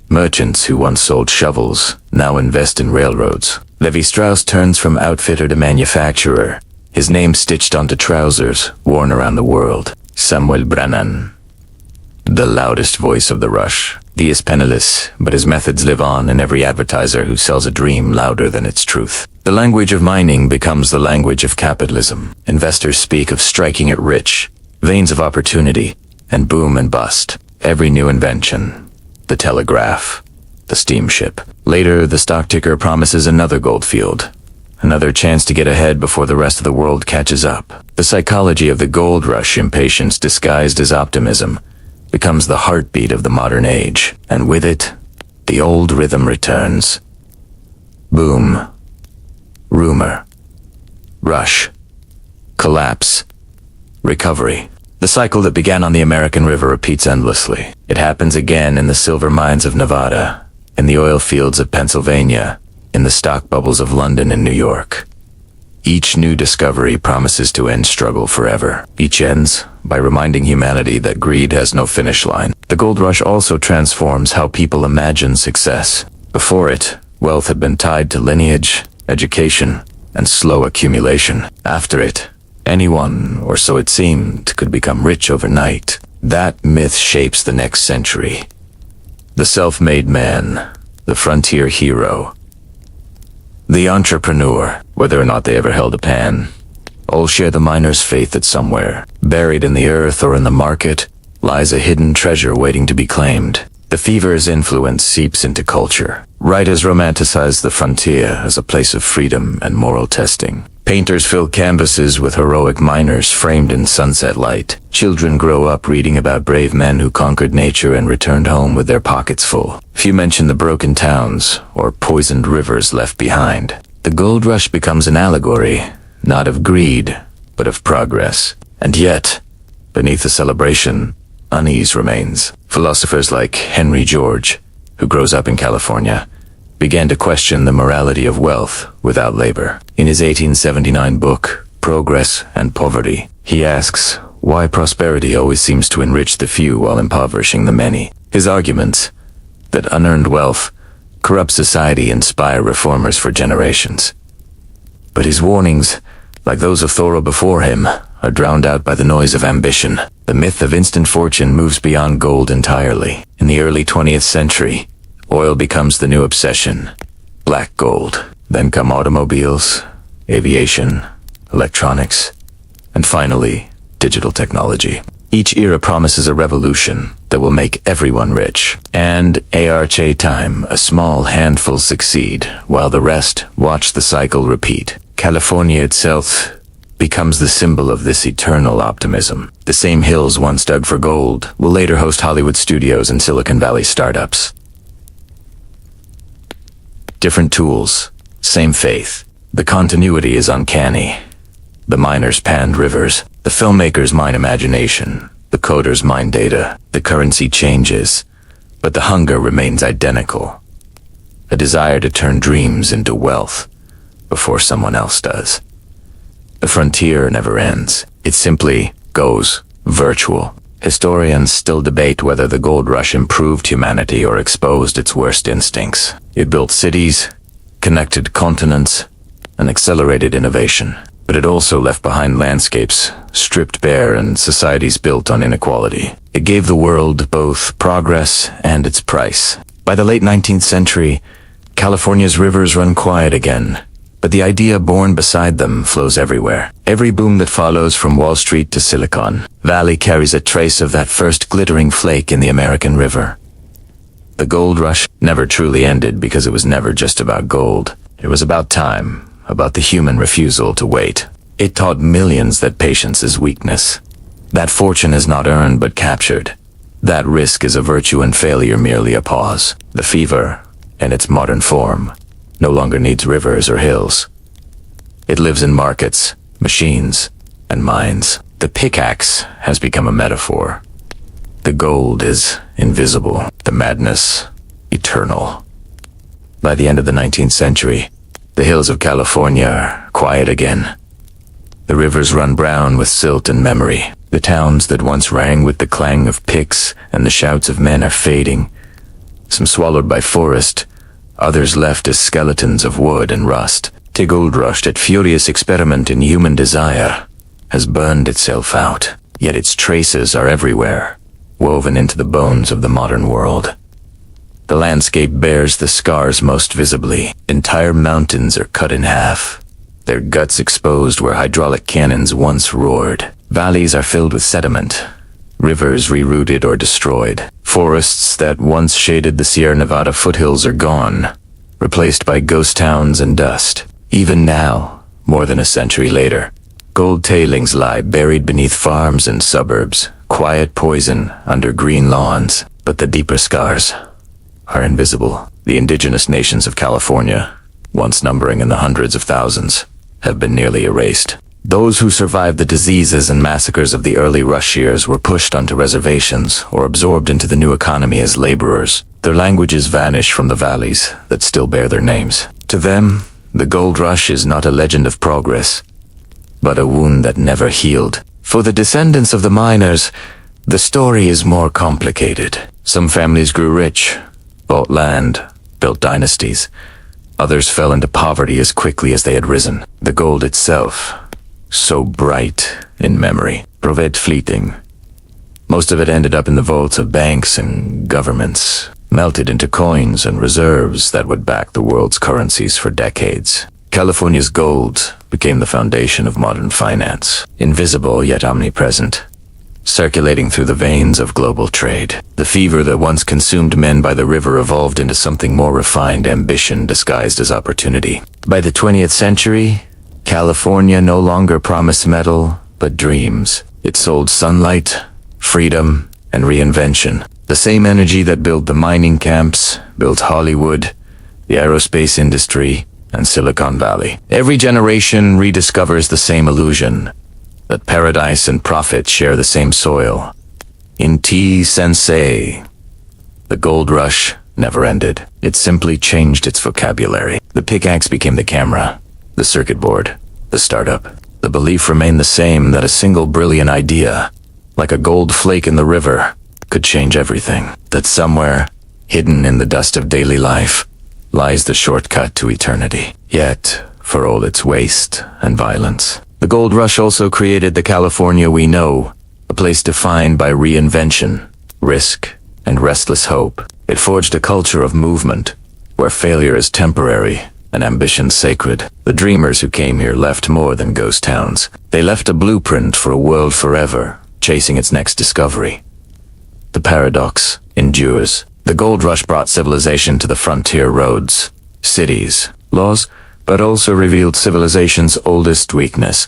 Merchants who once sold shovels now invest in railroads. Levi Strauss turns from outfitter to manufacturer, his name stitched onto trousers worn around the world. Samuel Brannan, the loudest voice of the rush. He is penniless, but his methods live on in every advertiser who sells a dream louder than its truth. The language of mining becomes the language of capitalism. Investors speak of striking it rich, veins of opportunity, and boom and bust. Every new invention, the telegraph, the steamship. Later, the stock ticker promises another gold field, another chance to get ahead before the rest of the world catches up. The psychology of the gold rush, impatience disguised as optimism, becomes the heartbeat of the modern age, and with it, the old rhythm returns. Boom, rumor, rush, collapse, recovery. The cycle that began on the American River repeats endlessly. It happens again in the silver mines of Nevada, in the oil fields of Pennsylvania, in the stock bubbles of London and New York. Each new discovery promises to end struggle forever. Each ends by reminding humanity that greed has no finish line. The gold rush also transforms how people imagine success. Before it, wealth had been tied to lineage, education, and slow accumulation. After it, anyone, or so it seemed, could become rich overnight. That myth shapes the next century. The self-made man, the frontier hero, the entrepreneur, whether or not they ever held a pen, all share the miner's faith that somewhere, buried in the earth or in the market, lies a hidden treasure waiting to be claimed. The fever's influence seeps into culture. Writers romanticize the frontier as a place of freedom and moral testing. Painters fill canvases with heroic miners framed in sunset light. Children grow up reading about brave men who conquered nature and returned home with their pockets full. Few mention the broken towns or poisoned rivers left behind. The gold rush becomes an allegory, not of greed, but of progress. And yet, beneath the celebration, unease remains. Philosophers like Henry George, who grows up in California, began to question the morality of wealth without labor. In his 1879 book, Progress and Poverty, he asks why prosperity always seems to enrich the few while impoverishing the many. His arguments that unearned wealth corrupts society inspire reformers for generations. But his warnings, like those of Thoreau before him, are drowned out by the noise of ambition. The myth of instant fortune moves beyond gold entirely. In the early 20th century, oil becomes the new obsession. Black gold. Then come automobiles, aviation, electronics, and finally, digital technology. Each era promises a revolution that will make everyone rich. And ARCH time, a small handful succeed, while the rest watch the cycle repeat. California itself becomes the symbol of this eternal optimism. The same hills once dug for gold will later host Hollywood studios and Silicon Valley startups. Different tools, same faith. The continuity is uncanny. The miners panned rivers. The filmmakers mine imagination. The coders mine data. The currency changes, but the hunger remains identical. A desire to turn dreams into wealth before someone else does. The frontier never ends. It simply goes virtual. Historians still debate whether the gold rush improved humanity or exposed its worst instincts. It built cities, connected continents, and accelerated innovation. But it also left behind landscapes stripped bare and societies built on inequality. It gave the world both progress and its price. By the late 19th century, California's rivers run quiet again, but the idea born beside them flows everywhere. Every boom that follows from Wall Street to Silicon Valley carries a trace of that first glittering flake in the American river. The gold rush never truly ended because it was never just about gold. It was about time, about the human refusal to wait. It taught millions that patience is weakness. That fortune is not earned but captured. That risk is a virtue and failure merely a pause. The fever, in its modern form, no longer needs rivers or hills. It lives in markets, machines, and mines. The pickaxe has become a metaphor. The gold is invisible, the madness eternal. By the end of the 19th century, the hills of California are quiet again. The rivers run brown with silt and memory. The towns that once rang with the clang of picks and the shouts of men are fading. Some swallowed by forest, others left as skeletons of wood and rust. The gold rush, that furious experiment in human desire, has burned itself out, yet its traces are everywhere, woven into the bones of the modern world. The landscape bears the scars most visibly. Entire mountains are cut in half, their guts exposed where hydraulic cannons once roared. Valleys are filled with sediment, rivers rerouted or destroyed. Forests that once shaded the Sierra Nevada foothills are gone, replaced by ghost towns and dust. Even now, more than a century later, gold tailings lie buried beneath farms and suburbs, quiet poison under green lawns. But the deeper scars are invisible. The indigenous nations of California, once numbering in the hundreds of thousands, have been nearly erased. Those who survived the diseases and massacres of the early rush years were pushed onto reservations or absorbed into the new economy as laborers. Their languages vanish from the valleys that still bear their names. To them, The gold rush is not a legend of progress, but a wound that never healed. For the descendants of the miners, the story is more complicated. Some families grew rich, bought land, built dynasties. Others fell into poverty as quickly as they had risen. The gold itself, so bright in memory, proved fleeting. Most of it ended up in the vaults of banks and governments, melted into coins and reserves that would back the world's currencies for decades. California's gold became the foundation of modern finance, invisible yet omnipresent, circulating through the veins of global trade. The fever that once consumed men by the river evolved into something more refined, ambition disguised as opportunity. By the 20th century, California no longer promised metal, but dreams. It sold sunlight, freedom, and reinvention. The same energy that built the mining camps, built Hollywood, the aerospace industry, and Silicon Valley. Every generation rediscovers the same illusion, that paradise and profit share the same soil. In T. Sensei, the gold rush never ended. It simply changed its vocabulary. The pickaxe became the camera, the circuit board, the startup. The belief remained the same, that a single brilliant idea, like a gold flake in the river, could change everything. That somewhere, hidden in the dust of daily life, lies the shortcut to eternity. Yet, for all its waste and violence, the gold rush also created the California we know, a place defined by reinvention, risk, and restless hope. It forged a culture of movement, where failure is temporary and ambition sacred. The dreamers who came here left more than ghost towns. They left a blueprint for a world forever, chasing its next discovery. The paradox endures. The gold rush brought civilization to the frontier roads, cities, laws, but also revealed civilization's oldest weakness,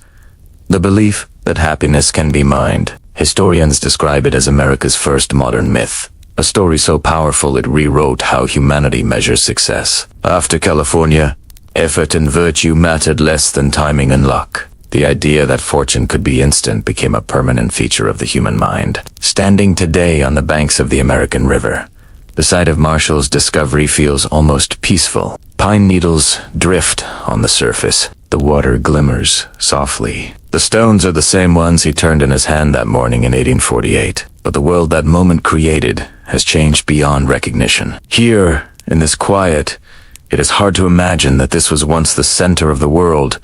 the belief that happiness can be mined. Historians describe it as America's first modern myth, a story so powerful it rewrote how humanity measures success. After California, effort and virtue mattered less than timing and luck. The idea that fortune could be instant became a permanent feature of the human mind. Standing today on the banks of the American River, the site of Marshall's discovery feels almost peaceful. Pine needles drift on the surface. The water glimmers softly. The stones are the same ones he turned in his hand that morning in 1848. But the world that moment created has changed beyond recognition. Here, in this quiet, it is hard to imagine that this was once the center of the world,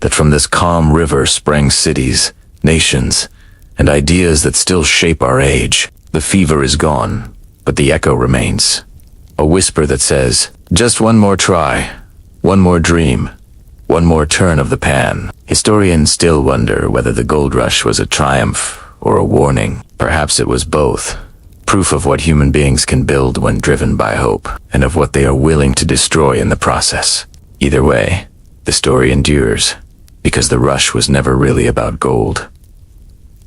that from this calm river sprang cities, nations, and ideas that still shape our age. The fever is gone, but the echo remains. A whisper that says, just one more try, one more dream, one more turn of the pan. Historians still wonder whether the gold rush was a triumph or a warning. Perhaps it was both. Proof of what human beings can build when driven by hope, and of what they are willing to destroy in the process. Either way, the story endures, because the rush was never really about gold.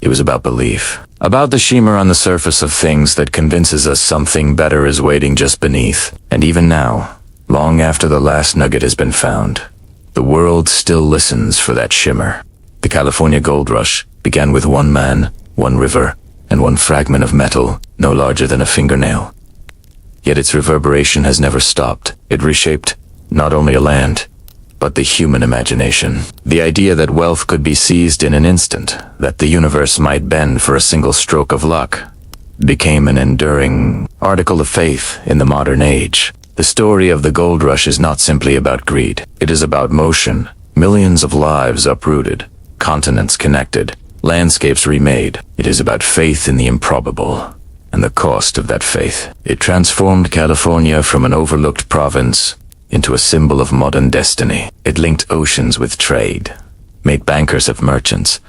It was about belief, about the shimmer on the surface of things that convinces us something better is waiting just beneath. And even now, long after the last nugget has been found, the world still listens for that shimmer. The California Gold Rush began with one man, one river, and one fragment of metal no larger than a fingernail. Yet its reverberation has never stopped. It reshaped not only a land, but the human imagination. The idea that wealth could be seized in an instant, that the universe might bend for a single stroke of luck, became an enduring article of faith in the modern age. The story of the gold rush is not simply about greed. It is about motion, millions of lives uprooted, continents connected, landscapes remade. It is about faith in the improbable, and the cost of that faith. It transformed California from an overlooked province into a symbol of modern destiny. It linked oceans with trade, made bankers of merchants,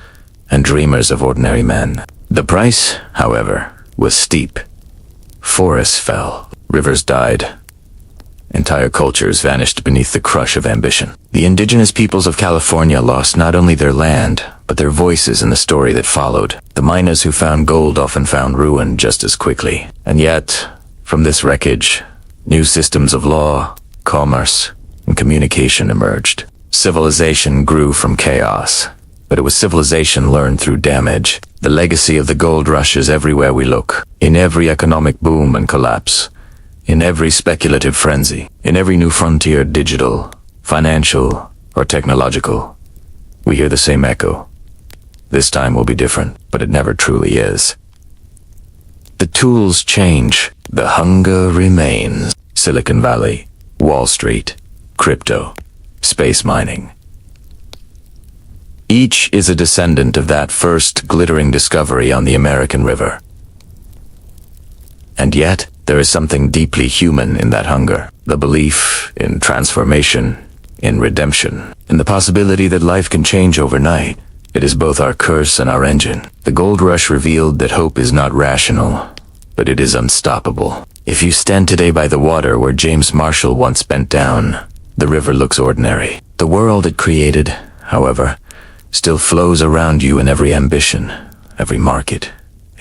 and dreamers of ordinary men. The price, however, was steep. Forests fell, rivers died, entire cultures vanished beneath the crush of ambition. The indigenous peoples of California lost not only their land, but their voices in the story that followed. The miners who found gold often found ruin just as quickly. And yet, from this wreckage, new systems of law, commerce, and communication emerged. Civilization grew from chaos, but it was civilization learned through damage. The legacy of the gold rush is everywhere we look, in every economic boom and collapse, in every speculative frenzy, in every new frontier, digital financial, or technological, we hear the same echo. This time will be different, but it never truly is. The tools change, the hunger remains. Silicon Valley, Wall Street, crypto, space mining. Each is a descendant of that first glittering discovery on the American river. And yet, there is something deeply human in that hunger. The belief in transformation, in redemption, in the possibility that life can change overnight. It is both our curse and our engine. The gold rush revealed that hope is not rational, but it is unstoppable. If you stand today by the water where James Marshall once bent down, the river looks ordinary. The world it created, however, still flows around you in every ambition, every market,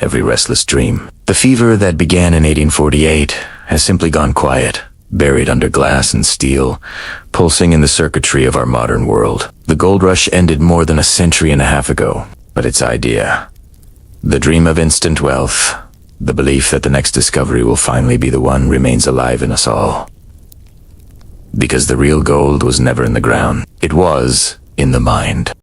every restless dream. The fever that began in 1848 has simply gone quiet, buried under glass and steel, pulsing in the circuitry of our modern world. The gold rush ended more than a century and a half ago, but its idea, the dream of instant wealth, the belief that the next discovery will finally be the one, remains alive in us all. Because the real gold was never in the ground, it was in the mind.